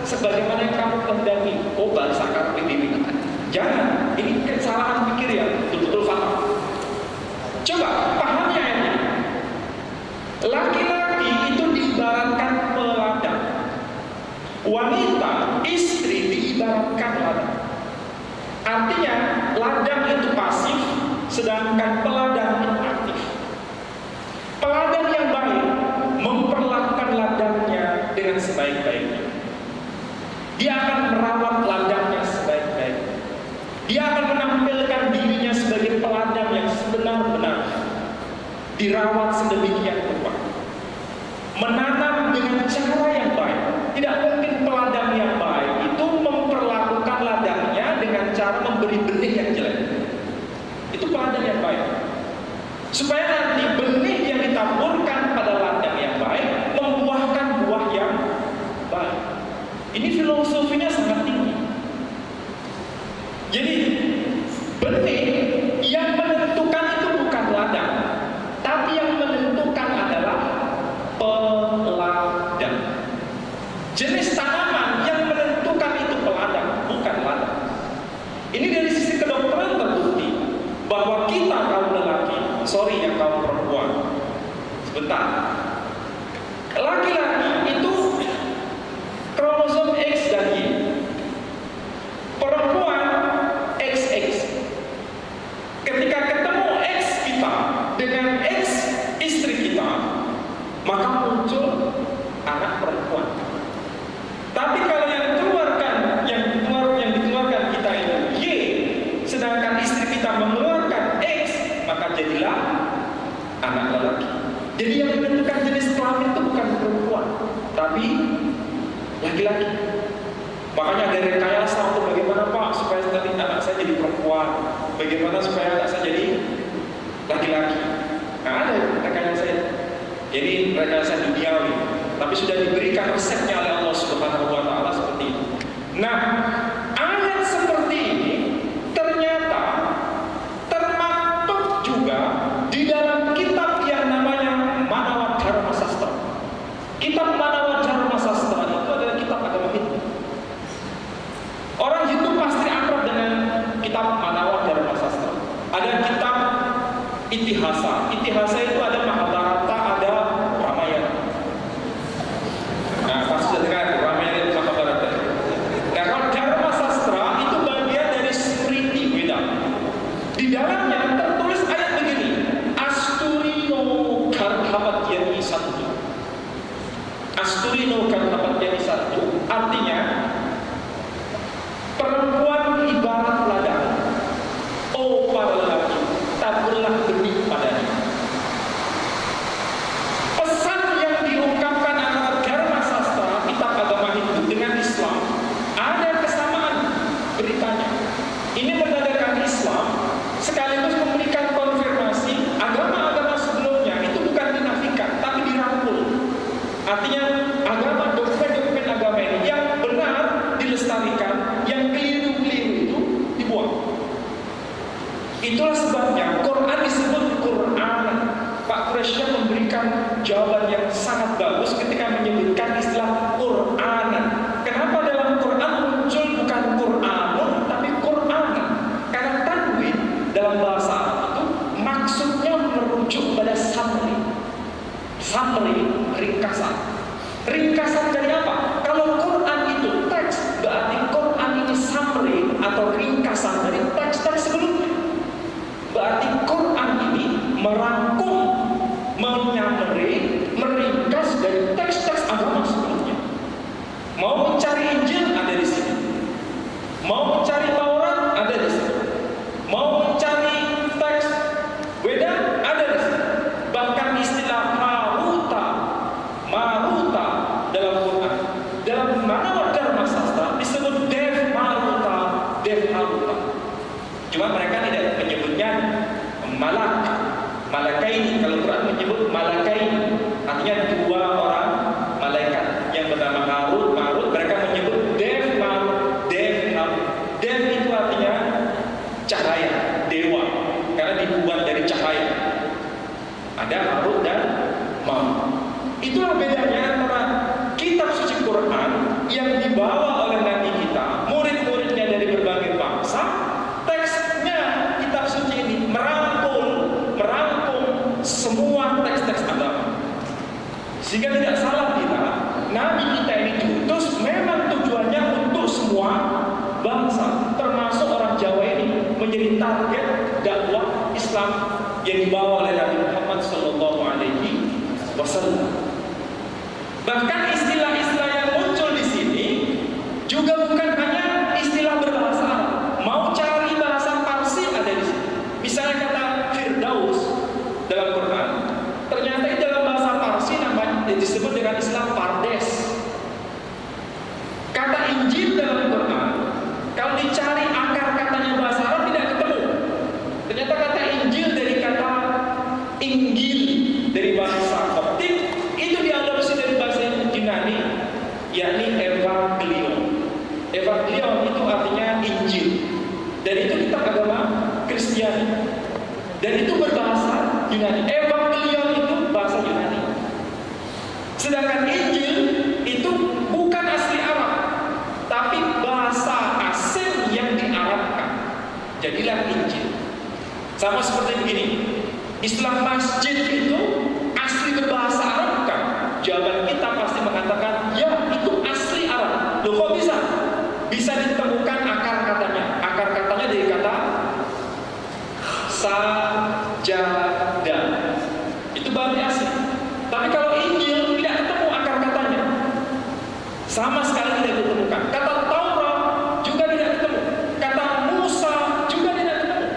sebagaimana yang kamu kehendaki. Oh bahasa kamu ini. Jangan. Ini kesalahan pikir ya. Betul-betul fatal. Coba pahami ayatnya. Laki-laki itu diibaratkan peladang. Wanita, istri diibaratkan ladang. Artinya ladang itu pasif, sedangkan peladang itu aktif. Peladang yang baik memperlakukan ladangnya dengan sebaik-baiknya. Dia akan merawat ladangnya sebaik-baiknya. Dia akan menampilkan dirinya sebagai peladang yang sebenar-benarnya. Dirawat sedemikian rupa. Menanam dengan cara yang baik. Tidak mungkin peladang yang baik itu memperlakukan ladangnya dengan cara memberi benih yang jelek. Itu peladang yang baik. Supaya nanti benih yang ditaburkan pada ladang yang baik membuahkan buah yang baik. Ini filosofinya sangat tinggi. Jadi benih yang menentukan itu bukan ladang, tapi yang menentukan adalah peladang. Jenis tanaman yang menentukan itu peladang, bukan ladang. Ini dari sisi kedokteran terbukti bahwa kita kaum lelaki, yang kaum perempuan, sebentar. Laki-laki itu kromosom X dan Y. Perempuan XX. Ketika ketemu X kita dengan X istri kita, maka muncul anak perempuan. Tapi kalau yang dikeluarkan kita itu Y, sedangkan istri kita mengeluarkan X, maka jadilah anak lelaki. Jadi yang menentukan jenis kelamin itu bukan perempuan, tapi laki-laki. Makanya ada rekayasa untuk bagaimana Pak supaya nanti anak saya jadi perempuan, bagaimana supaya anak saya jadi laki-laki. Nah, ada rekayasa itu. Jadi rekayasa duniawi, tapi sudah diberikan resepnya oleh Allah Subhanahu wa taala seperti itu. Nah, ayat seperti ini ternyata termaktub juga di dalam kitab yang namanya Manawadharma Sastra. Kitab Manawadharma Sastra itu adalah kitab agama Hindu. Orang Hindu pasti akrab dengan kitab Manawadharma Sastra. Ada kitab Itihasa. Itihasa itu ada Mahabharata, ada Ramayana. Nah, pasti sudah dengar Ramayana itu Mahabharata. Nah, kalau Dharma Sastra itu bagian dari Smriti Weda. Di dalamnya tertulis ayat begini, Asturino Garbhavatyani Sattu. Asturino Garbhavatyani Sattu artinya perempuan ibarat ladang. Oh para lelaki, taburlah benih padanya. Pesan yang diungkapkan antara Dharma Sastra, kitab agama Hindu, dengan Islam ada kesamaan beritanya. Ini menandakan Islam sekaligus memberikan konfirmasi agama-agama sebelumnya itu bukan dinafikan, tapi dirangkul. Artinya agama, dokumen-dokumen agama ini yang benar dilestarikan, yang keliru-keliru itu dibuang. Itulah sebabnya Quran disebut Quran. Pak Quraisy memberikan jawaban yang sangat bagus ketika menyebutkan istilah Quran. Kenapa dalam Quran muncul bukan Quranun tapi Quran? Karena tanwin dalam bahasa Arab itu maksudnya merujuk pada summary. Summary, ringkasan. Ringkasan dari apa? Kalau Quran itu teks, berarti Quran ini summary atau ringkasan dari teks-teks sebelumnya. Berarti Quran ini merangkum, menyamari, meringkas dari teks-teks agama sebelumnya. Mau mencari Injil ada di sini. Mau mencari Taurat ada di sini. Mau mencari teks Weda ada di sini. Bahkan istilah Maruta dalam Quran, dalam Manawadharma Sastra disebut Dev Maruta. Cuma mereka tidak menyebutnya malakaini. Kalau Quran menyebut malakaini, artinya dua orang malaikat yang bernama Harut, Marut. Mereka menyebut Dev Marut. Dev itu artinya cahaya, dewa, karena dibuat dari cahaya. Ada Harut dan Marut. Itulah bedanya antara kitab suci Quran yang dibawa oleh Nabi kita, murid-muridnya dari berbagai bangsa. Teksnya kitab suci ini merangkum semua teks-teks agama. Sehingga tidak salah bila Nabi kita ini diutus memang tujuannya untuk semua bangsa, termasuk orang Jawa ini menjadi target dakwah Islam yang dibawa oleh Nabi Muhammad SAW. Bahkan istilah-istilah yang muncul di sini juga bukan hanya istilah berbahasa Arab. Mau cari bahasa Parsi ada di sini. Misalnya kata Firdaus dalam Quran, ternyata itu dalam bahasa Parsi namanya disebut dengan istilah Pardes. Kata Injil dalam Quran, kalau dicari akar katanya bahasa Arab tidak ketemu. Ternyata kata Injil dari kata Inggil dari bahasa Koptik itu diadopsi dari bahasa Yunani, yakni Evangelion. Evangelion itu artinya Injil, dan itu kitab agama Kristiani, dan itu berbahasa Yunani. Evangelion itu bahasa Yunani. Sedangkan Injil itu bukan asli Arab, tapi bahasa asing yang diarabkan. Jadilah Injil. Sama seperti begini, istilah masjid itu asli berbahasa Arab bukan? Jawaban kita pasti mengatakan, ya itu asli Arab. Loh kok bisa? Bisa ditemukan akar katanya. Akar katanya dari kata sajadah. Itu berarti asli. Tapi kalau Injil tidak ketemu akar katanya. Sama sekali tidak ditemukan. Kata Taurat juga tidak ketemu. Kata Musa juga tidak ketemu.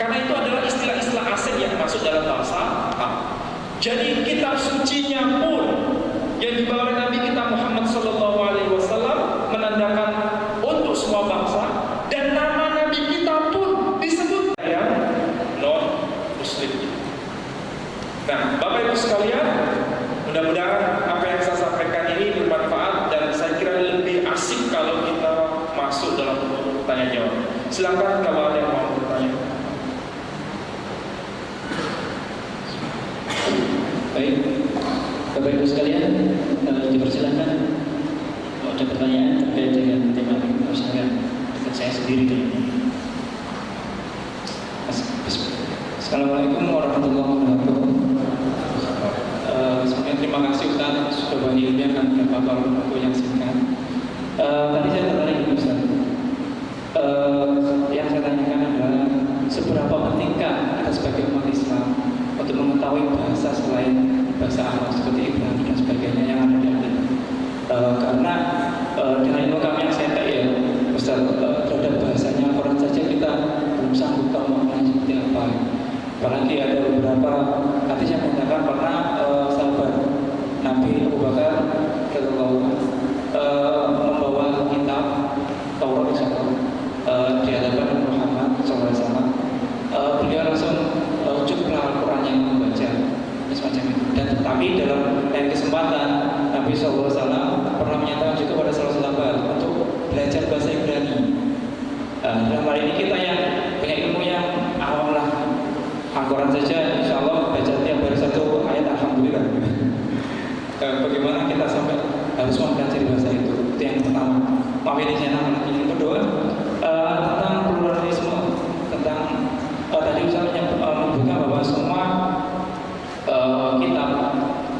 Karena itu adalah istilah-istilah asing yang masuk dalam bahasa Arab. Jadi kitab sucinya pun yang dibawa oleh Nabi kita Muhammad SAW menandakan untuk semua bangsa, dan nama Nabi kita pun disebut yang non Muslim. Mudah-mudahan apa yang saya sampaikan ini bermanfaat dan saya kira lebih asik kalau kita masuk dalam tanya jawab. Silakan kalau ada yang mau bertanya. Baik, Bapak Ibu sekalian, dipersilakan kalau ada pertanyaan terkait dengan tema ini, saya dengan saya sendiri dulu. Assalamualaikum warahmatullahi wabarakatuh. Sebenarnya terima kasih Ustaz sudah banyak ilmiahkan beberapa waktu yang singkat. Tadi saya tertarik Ustaz. Yang saya tanyakan adalah seberapa pentingkah kita sebagai umat Islam untuk mengetahui bahasa selain bahasa Arab seperti Ibrani dan sebagainya yang ada di Al-Quran. Karena dengan ilmu kami yang saya ya Ustaz, terhadap bahasanya Al-Quran saja kita belum sanggup tahu maknanya seperti apa. Apalagi ada beberapa hadis yang mengatakan pernah sahabat Nabi Abu Bakar membawa kitab Taurat di hadapan Muhammad SAW. Beliau langsung cuklah Al-Quran yang membaca semacam itu. Dan tapi dalam lain kesempatan Nabi SAW pernah menyatakan juga pada salah sahabat untuk belajar bahasa Ibrani. Dalam hal ini kita yang punya ilmu yang awam lah, Al-Quran saja insya Allah baca tiap hari satu ayat alhamdulillah. Bagaimana kita sampai harus mempelajari bahasa itu? Itu yang pertama. Maaf ini saya nampak. Yang kedua tentang pluralisme, tentang tadi misalnya membuka bahwa semua kitab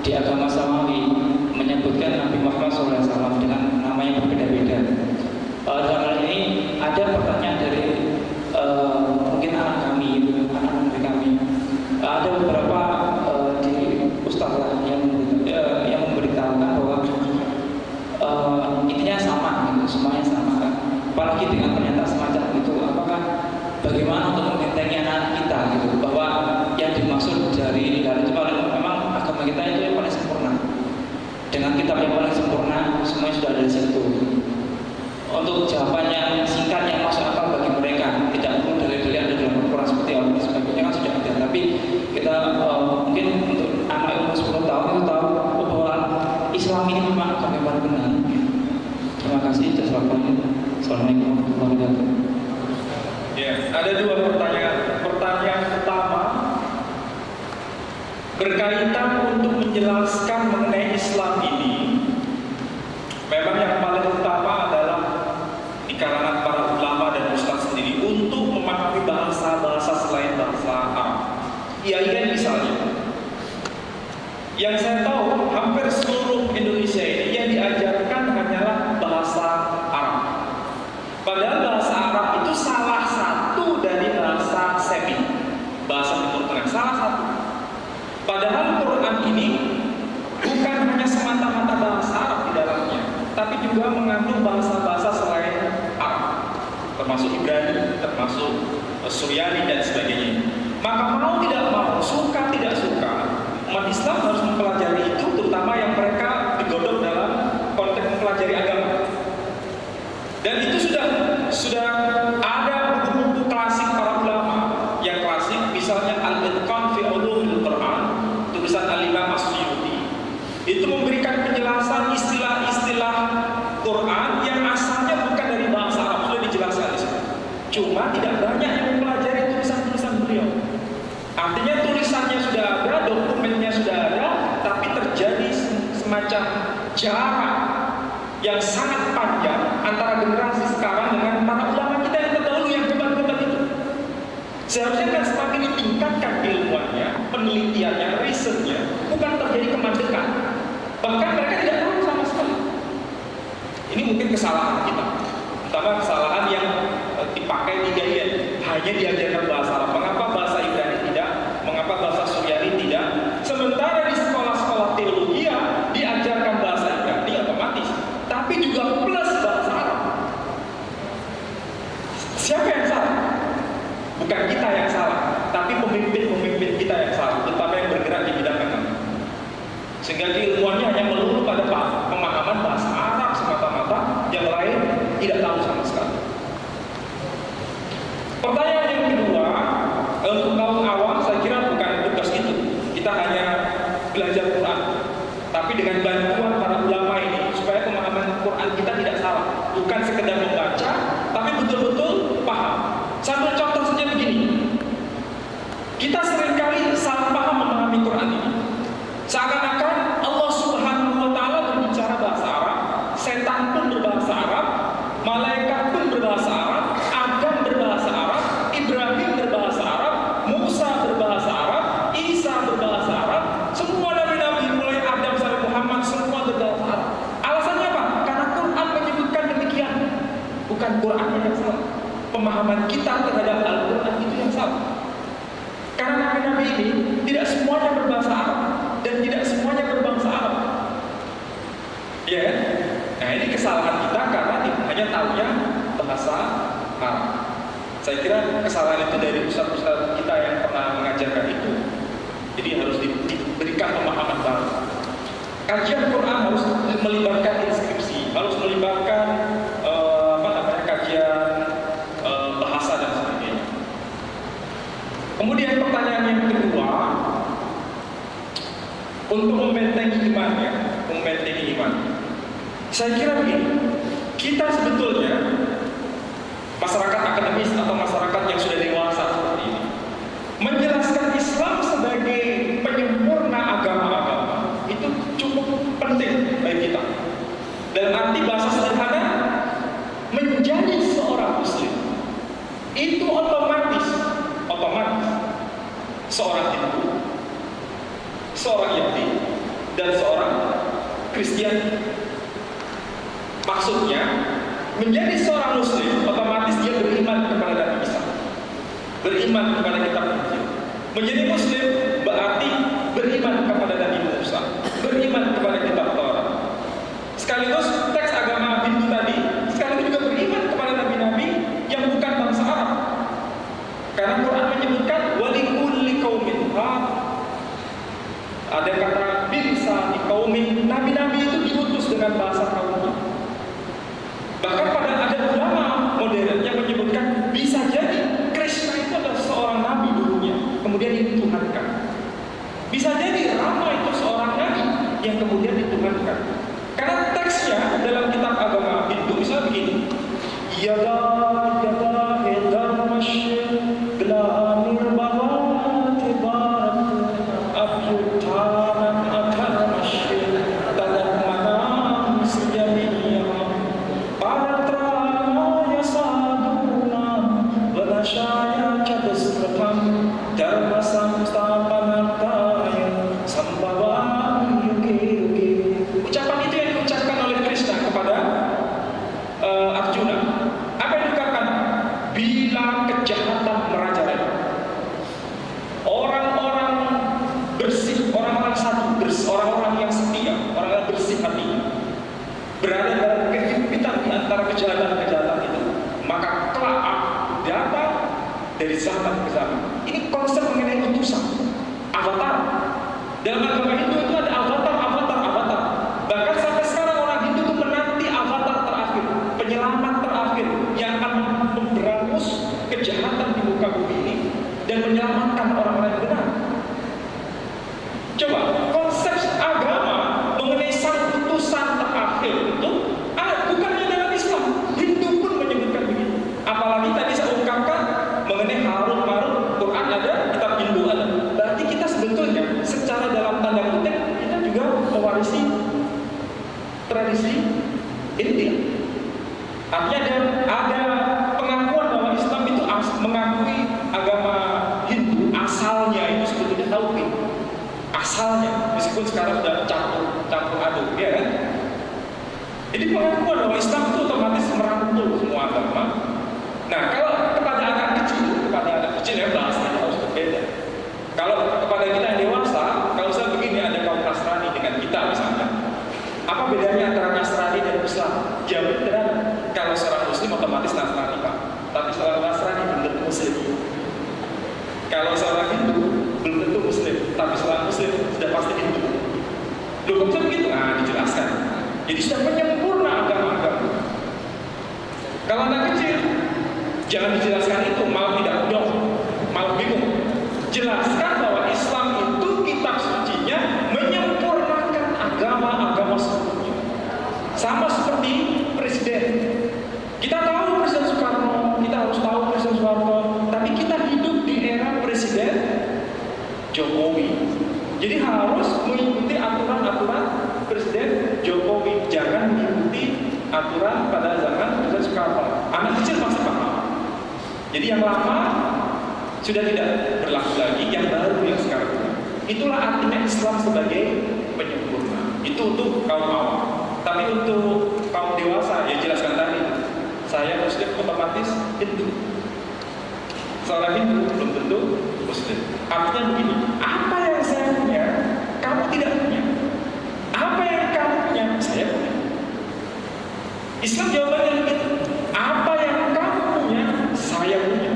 di agama Samawi menyebutkan Nabi Muhammad SAW dengan nama yang berbeda-beda. Dalam hal ini ada pertanyaan dari mungkin anak kami, anak-anak dari kami. Ada beberapa di ustaz yang memberitahukan bahwa intinya sama, gitu, semuanya sama. Apalagi dengan pernyataan semacam itu, apakah bagaimana untuk membentengi anak kita, gitu, bahwa yang dimaksud dari hal itu memang agama kita itu yang paling sempurna. Dengan kitab yang paling sempurna, semuanya sudah ada di situ. Untuk jawaban yang singkat yang masuk akal bagi mereka, tidak perlu dalil-dalil ada dalam Al-Quran seperti apa sebagainya kan sudah ada. Tapi kita mungkin untuk anak umur 10 tahun itu tahu bahwa Islam ini memang agama yang paling benar. Terima kasih. Assalamualaikum warahmatullahi wabarakatuh. Ya, ada dua pertanyaan. Pertanyaan pertama berkaitan untuk menjelaskan mengenai Islam ini. Memang yang paling utama adalah di kalangan para ulama dan ustaz sendiri untuk memahami bahasa-bahasa selain bahasa Arab. Iya misalnya, yang saya tahu hampir seluruh Indonesia ini yang diajarkan hanyalah bahasa Arab. Padahal bahasa Arab itu salah satu dari bahasa Semit, bahasa Timur Tengah, salah satu. Padahal Quran ini bukan hanya semata-mata bahasa Arab di dalamnya, tapi juga mengandung bahasa-bahasa selain Arab, termasuk Ibrani, termasuk Suryani dan sebagainya. Maka mau tidak mau, suka tidak suka, umat Islam harus mempelajari itu, terutama yang mereka digodok dalam konteks mempelajari agama. Dan itu sudah ada buku-buku klasik para ulama yang klasik, misalnya Al-Itqan fi Ulumil Quran, tulisan Al-Imam As-Suyuti. Itu memberikan penjelasan istilah-istilah Quran yang asalnya bukan dari bahasa Arab, sudah dijelaskan di situ. Cuma tidak banyak yang mempelajari tulisan-tulisan beliau. Artinya tulisannya sudah ada, dokumennya sudah ada, tapi terjadi semacam jarak yang sangat panjang antara generasi sekarang dengan para ulama kita yang terdahulu yang hebat-hebat itu. Seharusnya kan semakin ditingkatkan ilmuannya, penelitiannya, risetnya, bukan terjadi kemandekan. Bahkan mereka tidak tahu sama sekali. Ini mungkin kesalahan kita, pertama kesalahan yang dipakai di gaya hanya diajarkan bahasa Arab. Mengapa bahasa Ibrani tidak? Mengapa bahasa Suryani tidak? Sementara di sekolah-sekolah teologi diajarkan bahasa Ibrani otomatis, tapi juga plus bahasa Arab. Siapa yang salah? Bukan kita yang salah, tapi pemimpin-pemimpin kita yang salah, terutama yang bergerak di bidang agama. Sehingga keilmuannya hanya melulu pada pemahaman bahasa Arab semata-mata, yang lain tidak tahu sama sekali. Pertanyaan yang kedua, untuk kaum awam saya kira bukan tugas itu. Kita hanya belajar Quran. kita terhadap Al-Quran itu yang salah. Karena nabi-nabi ini tidak semuanya berbahasa Arab dan tidak semuanya berbangsa Arab. Ya kan? Nah ini kesalahan kita karena hanya tahunya bahasa Arab. Saya kira kesalahan itu dari ustaz-ustaz kita yang pernah mengajarkan itu. Jadi harus diberikan pemahaman baru. Kajian Quran harus melibatkan inskripsi, harus melibatkan kajian bahasa dan sebagainya. Kemudian pertanyaan yang kedua, untuk membentengi iman ya, membentengi iman. Saya kira begini, kita sebetulnya masyarakat akademis atau masyarakat yang sudah dewasa seperti ini menjelaskan Islam sebagai penyempurna agama-agama itu cukup penting bagi kita. Dalam arti bahasa sederhana, menjadi seorang Muslim itu otomatis seorang Hindu, seorang Yahudi, dan seorang Kristen. Maksudnya, menjadi seorang Muslim otomatis dia beriman kepada Nabi Isa, beriman kepada kitab Injil. Menjadi Muslim berarti beriman kepada Nabi Musa, beriman kepada kitab Taurat. Sekaligus teks agama Hindu tadi, sekaligus juga beriman kepada nabi-nabi yang bukan bangsa Arab. Karena Quran menyebutkan walikulli qaumin had. Ada kata bisa di qaumin, nabi-nabi itu diutus dengan bahasa kaumnya. Bahkan pada ada ulama modern yang menyebutkan bisa jadi Krishna itu adalah seorang nabi dulunya, kemudian dituhankan. Bisa jadi Rama itu seorang nabi yang kemudian dituhankan. Karena teksnya dalam kitab agama Hindu bisa begini. Ucapan itu yang diucapkan oleh Krishna kepada Arjuna. Apa yang dikatakan? Bila kejahatan merajalela, orang-orang bersih, orang-orang satu, orang-orang yang setia, orang-orang bersih hatinya, berada dalam kehimpitan di antara kejahatan-kejahatan itu, maka kelak datang dari zaman ke zaman. Ini konsep mengenai utusan, avatar. Dalam agama Hindu itu ada avatar. Bahkan sampai sekarang orang Hindu itu menanti avatar terakhir, penyelamat terakhir yang akan memberangus kejahatan di muka bumi ini dan menyelamatkan orang-orang yang benar. Coba konsep agama mengenai sang utusan terakhir itu bukannya dalam Islam, Hindu pun menyebutkan begitu. Apalagi tadi saya ungkapkan mengenai Harun Marut, Quran ada, kitab Hindu ada. Berarti kita sebetulnya secara dalam tanda kutip kita juga mewarisi tradisi India. Artinya ada pengakuan bahwa Islam itu mengakui agama Hindu asalnya itu sebetulnya tauhid. Asalnya, meskipun sekarang sudah campur aduk, ya kan? Jadi pengakuan bahwa Islam itu otomatis merangkul semua agama. Nah, kalau kepada anak kecil ya bahasanya harus berbeda. Kalau kepada kita yang dewasa, kalau saya begini ada kaum Nasrani dengan kita misalnya, apa bedanya antara Nasrani dan Islam? Jawab sederhana. Kalau seorang Muslim otomatis Nasrani Pak, tapi seorang Nasrani belum tentu Muslim. Kalau seorang Hindu belum tentu Muslim, tapi seorang Muslim sudah pasti Hindu. Loh kok bisa begitu? Nah dijelaskan. Jadi sudah menyempurna agama-agama. Kalau anak kecil jangan dijelaskan itu, malah tidak dong, malah bingung. Jelaskan bahwa Islam itu kitab sucinya menyempurnakan agama-agama sebelumnya. Sama seperti presiden. Kita tahu Presiden Soekarno, kita harus tahu Presiden Soeharto, tapi kita hidup di era Presiden Jokowi. Jadi harus mengikuti aturan-aturan Presiden Jokowi, jangan mengikuti aturan pada zaman Presiden Soekarno. Anak kecil pasti paham. Jadi yang lama sudah tidak berlaku lagi, yang baru yang sekarang. Itulah artinya Islam sebagai penyempurna. Itu untuk kaum awam. Tapi untuk kaum dewasa, ya jelaskan tadi, saya Muslim otomatis Hindu. Seorang Hindu belum tentu Muslim. Artinya begini, apa yang saya punya, kamu tidak punya. Apa yang kamu punya, saya punya. Islam jawabannya begitu. Apa yang kamu punya, saya punya.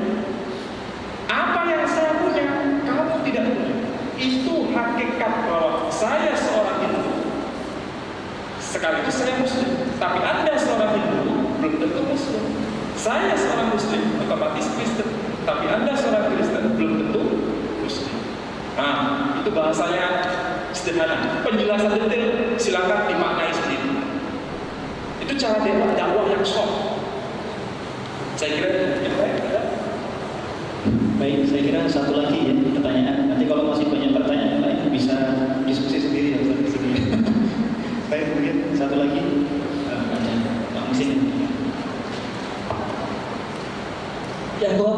Apa yang saya punya, kamu tidak punya. Itu hakikat bahwa saya seorang Hindu. Sekaligus saya Muslim. Tapi Anda seorang Hindu, belum tentu Muslim. Saya seorang Muslim, otomatis Kristen. Tapi Anda seorang Kristen, belum tentu Muslim. Nah, itu bahasanya sederhana. Penjelasan detail silakan dimaknai sendiri. Itu cara dakwah yang soft. Saya kira itu. Baik, saya kira satu lagi ya pertanyaan. Nanti kalau masih banyak pertanyaan lain bisa diskusi sendiri ya Ustaz. Baik, mungkin satu lagi. Ada Pak Musin. Yang dua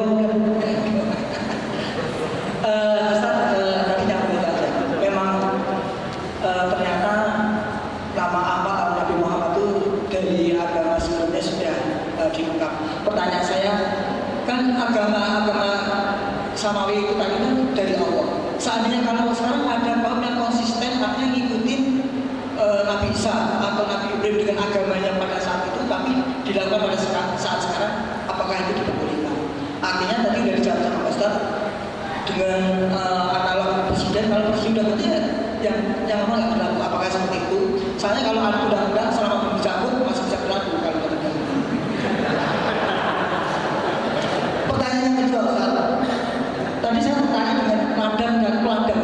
Ustaz, tadi nyambung saja. Memang ternyata nama apa Nabi Muhammad itu dari agama sebelumnya sudah diungkap. Pertanyaan saya, kan agama samawi itu tadi kan dari Allah. Seandainya kalau sekarang ada kaum yang konsisten, artinya ngikutin Nabi Isa atau Nabi Ibrahim dengan agamanya pada saat itu, tapi dilakukan pada saat sekarang, apakah itu diperbolehkan? Artinya tadi dari jawab sama Ustaz dengan analog presiden, kalau presiden udah berarti yang memang nggak berlaku. Apakah seperti itu? Soalnya kalau anak undang-undang selama belum dicabut masih bisa berlaku kalau tidak berlaku. Pertanyaan yang kedua Ustaz, tadi saya bertanya dengan ladang dan peladang.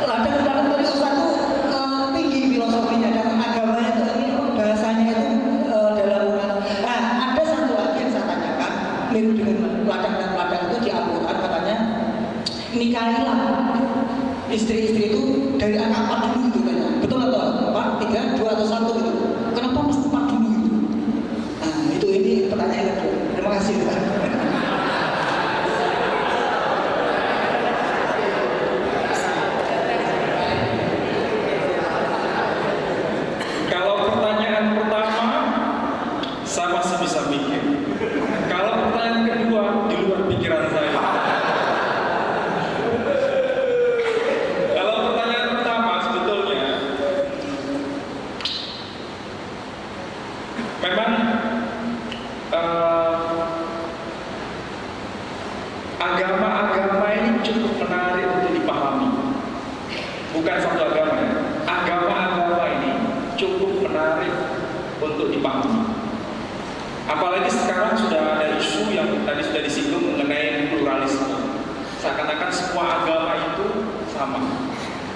Ladang tadi Ustaz itu tinggi filosofinya dan agamanya itu bahasanya itu dalam. Nah, ada satu lagi yang saya tanyakan, mirip dengan ladang dan peladang itu di Al-Quran katanya nikahilah istri-istri itu dari angka 4 dulu gitu kan. Betul atau 4, 3, 2 atau 1 gitu. Kenapa mesti 4 dulu gitu? Nah, ini pertanyaan kedua. Terima kasih Pak. Kalau pertanyaan pertama, saya masih bisa mikir. Kalau pertanyaan kedua, di luar pikiran saya. Kalau pertanyaan pertama, sebetulnya memang agama-agama ini cukup menarik untuk dipahami. Bukan satu agama ya. Agama-agama ini cukup menarik untuk dipahami. Apalagi sekarang sudah ada isu yang tadi sudah disinggung mengenai pluralisme. Seakan-akan semua agama itu sama.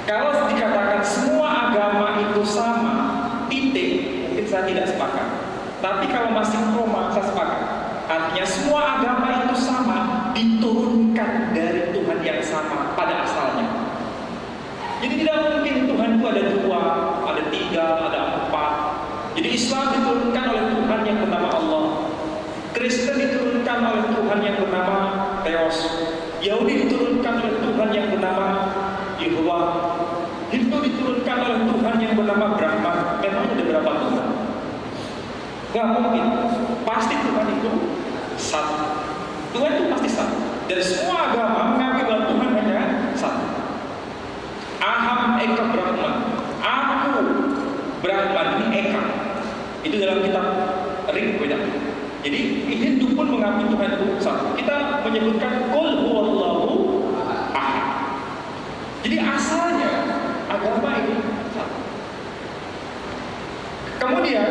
Kalau dikatakan semua agama itu sama, titik, mungkin saya tidak sepakat. Tapi kalau masih koma, saya sepakat. Artinya semua agama itu sama, diturunkan dari Tuhan yang sama pada asalnya. Jadi tidak mungkin Tuhan itu ada 2, ada 3, ada 4. Jadi Islam diturunkan oleh Tuhan yang bernama Allah. Kristen diturunkan oleh Tuhan yang bernama Theos. Yahudi diturunkan oleh Tuhan yang bernama Yehova. Hindu diturunkan oleh Tuhan yang bernama Brahma. Memang ada berapa Tuhan? Gak mungkin. Pasti Tuhan itu satu. Tuhan itu pasti satu. Dari semua agama mengakui bahwa Tuhan hanya satu. Aham Eka Brahman. Aku Brahman, ini Eka. Itu dalam kitab Rig Veda. Jadi Hindu pun mengakui Tuhan itu satu. Kita menyebutkan Qul huwallahu ahad. Jadi asalnya agama ini satu. Kemudian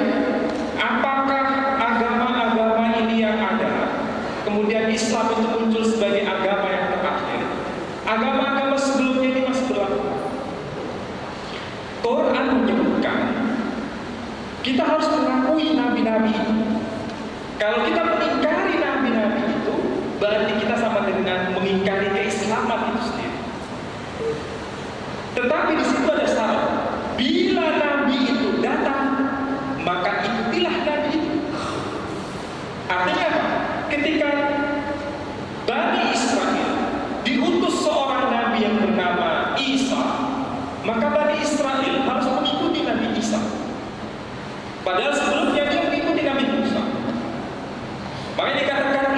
apakah agama-agama ini yang ada, kemudian Islam itu muncul sebagai agama yang terakhir? Agama-agama sebelumnya ini masih berlaku. Quran menyebutkan kita harus mengakui nabi-nabi itu. Kalau kita mengingkari nabi-nabi itu, berarti kita sama dengan mengingkari keislaman itu sendiri. Tetapi di situ ada syarat. Bila nabi itu datang, maka ikutilah nabi itu. Artinya apa? Ketika Bani Israel diutus seorang nabi yang bernama Isa, maka Bani Israel harus mengikuti Nabi Isa. Padahal sebelumnya dia mengikuti Nabi Musa.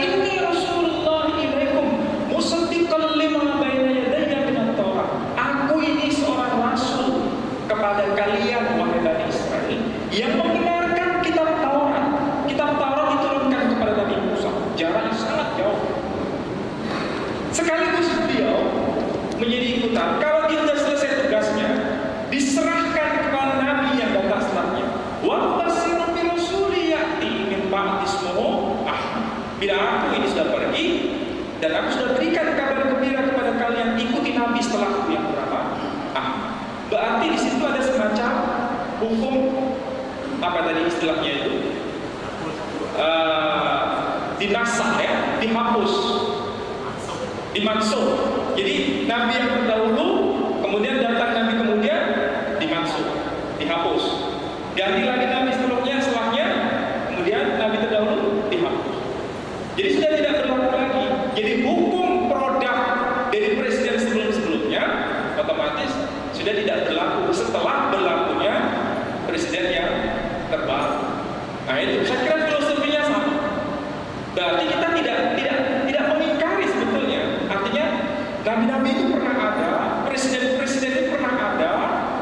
inni Rasulullah ilaikum musaddiqan lima baina yadayya minat Taurat. Aku ini seorang rasul kepada kalian wahai Bani Israel yang membenarkan kitab Taurat. Kitab Taurat diturunkan kepada Nabi Musa. Jaraknya sangat jauh. Sekaligus beliau menjadi ikutan. Kalau dia sudah selesai tugasnya, diserahkan kepada Nabi yang datang setelahnya. Wa basiru bi rasuli ya'ti min ba'di ismuhu Ahmad. Bila aku ini sudah pergi dan aku sudah berikan kabar gembira kepada kalian, ikuti Nabi setelahku yang bernama Ahmad. Berarti di situ ada semacam hukum apa tadi istilahnya itu? Dinasah ya, dihapus, dimansukh. Jadi Nabi yang terdahulu, kemudian datang Nabi kemudian dimansukh, dihapus. Ganti lagi Nabi setelahnya, kemudian Nabi terdahulu dihapus. Jadi sudah tidak berlaku lagi. Jadi hukum produk dari presiden sebelum-sebelumnya otomatis sudah tidak berlaku setelah berlakunya presiden yang terbaru. Nah itu saya kira filosofinya sama. Berarti kita tidak mengingkari sebetulnya. Artinya nabi-nabi itu pernah ada, presiden-presiden itu pernah ada,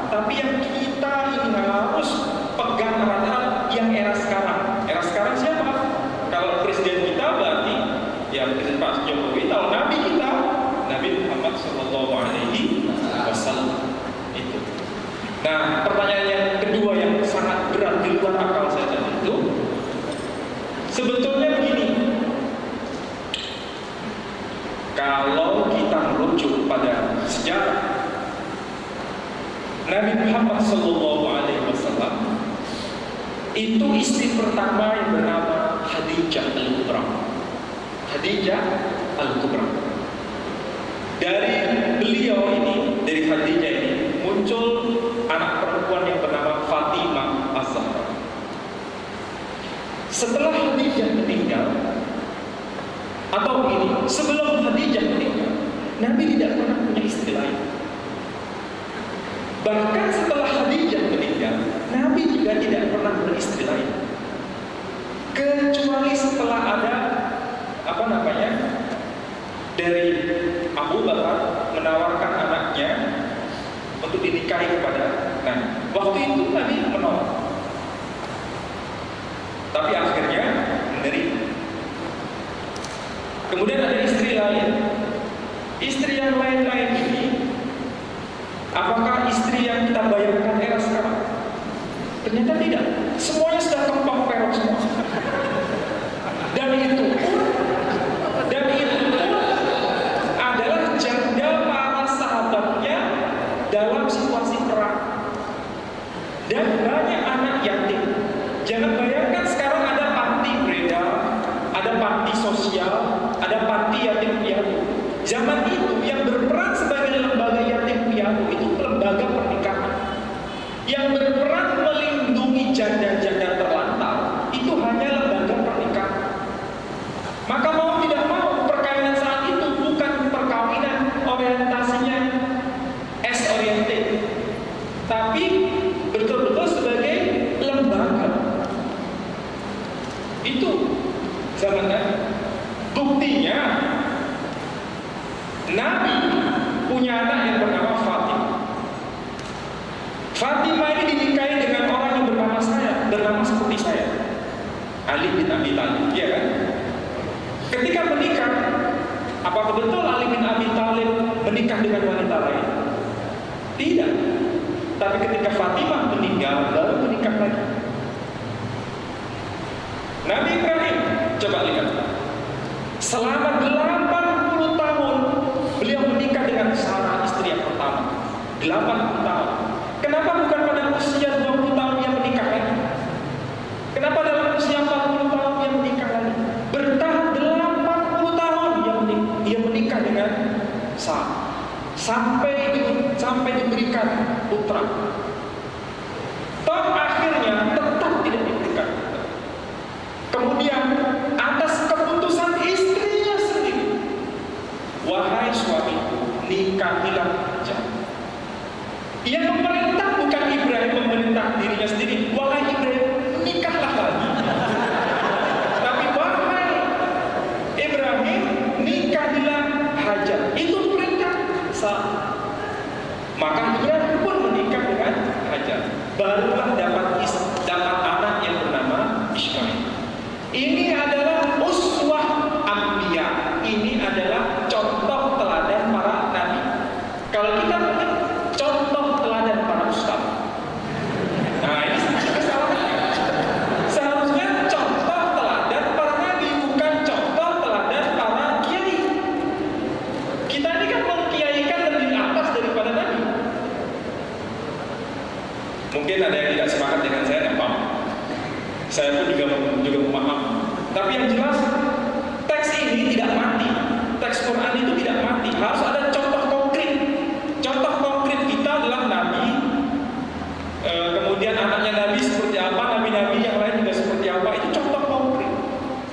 tapi yang kita ini harus pegang erat-erat yang era sekarang. Era sekarang siapa? Kalau presiden kita berarti ya presiden Pak Jokowi. Kalau nabi kita Nabi Muhammad SAW itu. Nah, pertanyaan yang kedua yang sangat berat di luar akal saya tadi itu sebetulnya begini. Kalau kita merujuk pada sejarah Nabi Muhammad SAW itu istri pertama yang bernama Khadijah Al-Kubra. Khadijah Al-Kubra. Dari beliau ini, dari Khadijah ini muncul anak perempuan yang bernama Fatimah Az-Zahra. Setelah Khadijah meninggal, atau begini, sebelum Khadijah meninggal, Nabi tidak pernah punya istri lain. Bahkan setelah Khadijah meninggal, Nabi juga tidak pernah beristri lain. Kecuali setelah ada dari Abu Bakar menawarkan anaknya untuk dinikahi kepada Nabi. Waktu itu Nabi menolak, tapi akhirnya menerima. Kemudian ada istri lain. Istri yang lain-lain ini, apakah istri yang kita bayangkan era sekarang? Ternyata tidak. Semuanya sudah kempang perok semua. Dan itu pun adalah janda para sahabatnya dalam situasi perang. Dan banyak anak yatim. Jangan bayangkan sekarang ada panti beredar, ada panti sosial, ada panti yatim piatu. Zaman itu yang berperan sebagai lembaga yatim piatu itu lembaga pernikahan. Yang berperan melindungi janda-janda terlantar itu hanya lembaga pernikahan. Maka mau tidak mau perkawinan saat itu bukan perkawinan orientasinya S-oriented, tapi betul-betul sebagai lembaga. Itu zaman Nabi. Buktinya Nabi punya anak yang bernama Fatimah. Fatimah ini dinikahi dengan orang yang bernama seperti saya, Ali bin Abi Thalib, ya kan? Ketika menikah, apakah betul Ali bin Abi Thalib menikah dengan wanita lain? Tidak. Tapi ketika Fatimah meninggal, baru menikah lagi. Nabi Ibrahim, coba lihat. Selama 80 tahun beliau menikah dengan Sarah, istri yang pertama. 80 tahun. Kenapa bukan pada usia 20 tahun yang menikah lagi? Kenapa dalam usia 40 tahun yang menikah lagi? Bertahan 80 tahun dia menikah dengan Sarah. Sampai diberikan putra. Toh akhirnya tetap tidak diberikan. Kemudian atas keputusan istrinya sendiri, wahai suamiku, nikahilah jangan. Yang memerintah bukan Ibrahim memerintah dirinya sendiri, wahai Ibrahim, nikahlah lagi. Tapi wahai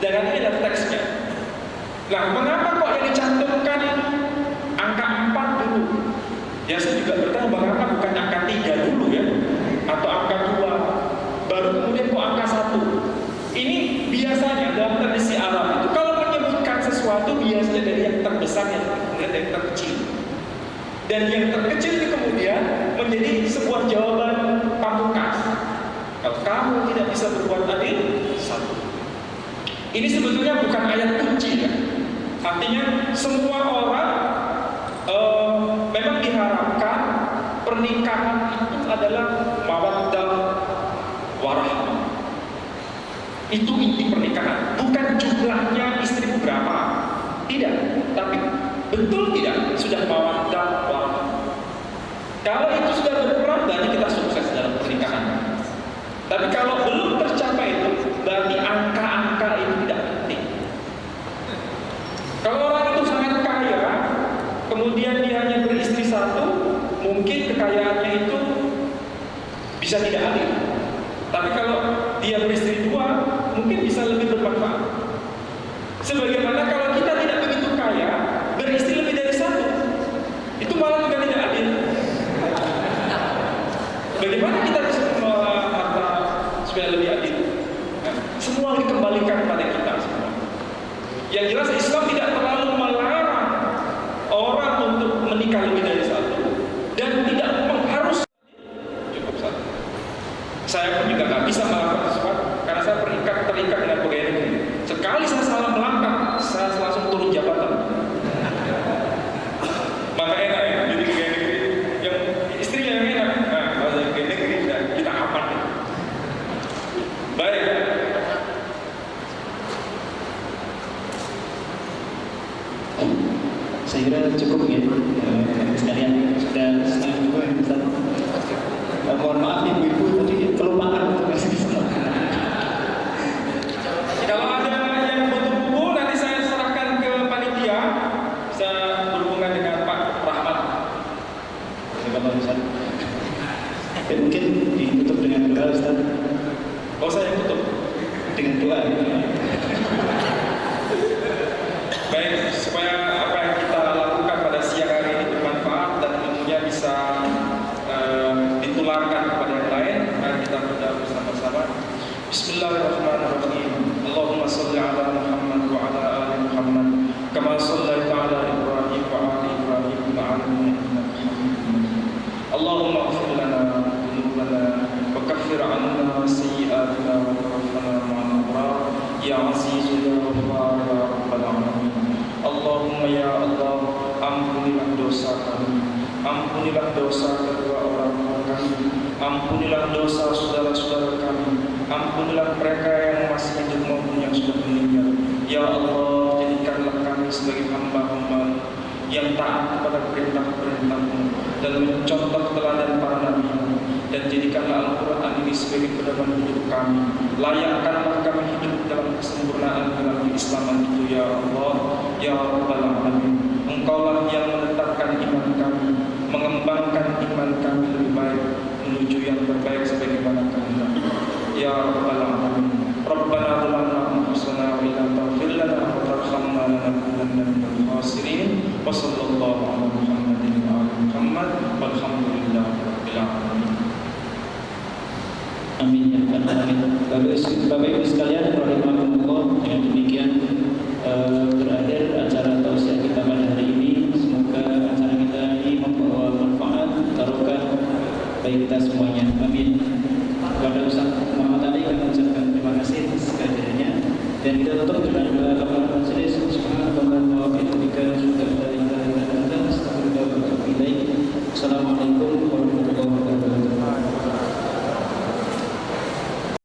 Dan ini ada teksnya. Nah, mengapa kok yang dicantumkan angka 4 dulu? Ya saya juga bertanya, mengapa bukan angka 3 dulu ya? Atau angka 2, baru kemudian kok angka 1? Ini biasanya dalam tradisi Arab itu kalau menyebutkan sesuatu biasanya dari yang terbesar yang kemudian dari yang terkecil. Dan yang terkecil itu kemudian menjadi sebuah jawaban pamungkas. Kalau kamu tidak bisa berbuat adil, 1. Ini sebetulnya bukan ayat kunci ya. Artinya semua orang memang diharapkan pernikahan itu adalah mawaddah warahmah. Itu inti pernikahan, bukan jumlahnya istrimu berapa. Tidak, tapi betul tidak sudah mawaddah warahmah. Kalau itu sudah berperan berarti kita sukses dalam pernikahan. Tapi kalau belum tercapai itu berarti angka-angka itu tidak penting. Kalau orang itu sangat kaya, kemudian dia hanya beristri 1, mungkin kekayaannya itu bisa tidak adil. Tapi kalau dia beristri 2, mungkin bisa lebih bermanfaat. Sebagaimana kalau kita tidak begitu kaya, beristri lebih dari 1, itu malah juga tidak adil. Bagaimana kita bisa mengelola harta supaya lebih adil? Semua dikembalikan kepada kita semua. Yang jelas Islam tidak terlalu melarang orang untuk menikah lebih dari 1 dan tidak mengharuskan cukup 1. Saya pun juga nggak bisa melakukan sesuatu karena saya terikat dengan pegawai negeri. Sekali saya salah melangkah, saya langsung turun jabatan. Maka enak ya, jadi pegawai negeri yang istrinya yang enak. Nah, kalau jadi pegawai negeri kita aman ya. Baik. Saya kira cukup ya, sekalian sudah setengah 2 ya Ustaz. Mohon maaf ibu-ibu tadi kelupaan untuk kasih kesempatan. Kalau ada yang butuh buku nanti saya serahkan ke panitia, bisa berhubungan dengan Pak Rahmat. Terima kasih Ustaz. Ya, mungkin ditutup dengan doa Ustaz. Oh saya tutup Dengan doa ya. baik supaya apa yang kita lakukan pada siang hari ini bermanfaat dan ilmunya bisa ditularkan kepada yang lain. Mari kita berdoa bersama-sama. Bismillahirrahmanirrahim. Allahumma shalli ala Muhammad wa ala ali Muhammad kama shallaita ala Ibrahim wa ali Ibrahim fil alamin innaka Hamidum Majid. Allahumma ighfir lana dhunubana wa kaffir 'anna sayyi'atina wa tawaffana ma'al abrar ya 'aziz ya ghaffar ya rabbal alamin. Allahumma ya Allah, ampunilah dosa kami, ampunilah dosa kedua orang tua kami, ampunilah dosa saudara-saudara kami, ampunilah mereka yang masih hidup maupun yang sudah meninggal. Ya Allah, jadikanlah kami sebagai hamba-hamba yang taat kepada perintah-perintah-Mu dan mencontoh teladan para nabi, dan jadikanlah Al-Quran ini sebagai pedoman hidup kami. Layakkanlah kami hidup dalam kesempurnaan dalam keislaman itu ya Allah, ya Rabbal Alamin. Engkaulah yang menetapkan iman kami, mengembangkan iman kami lebih baik menuju yang terbaik sebagaimana kehendak ya Rabbal Alamin. Rabbana zalamna anfusana wa illam taghfir lana wa tarhamna lanakunanna minal khasirin. Wa sallallahu ala Muhammadin wa ala Muhammad walhamdulillahi rabbil alamin. Amin ya rabbal alamin. Bapak Ibu sekalian, rahimakumullah, dengan demikian berakhir acara tausiah kita pada hari ini. Semoga acara kita ini membawa manfaat, barokah bagi kita semuanya. Amin. Kepada Ustaz Muhammad Ali kami ucapkan terima kasih atas kehadirannya dan kita tutup dengan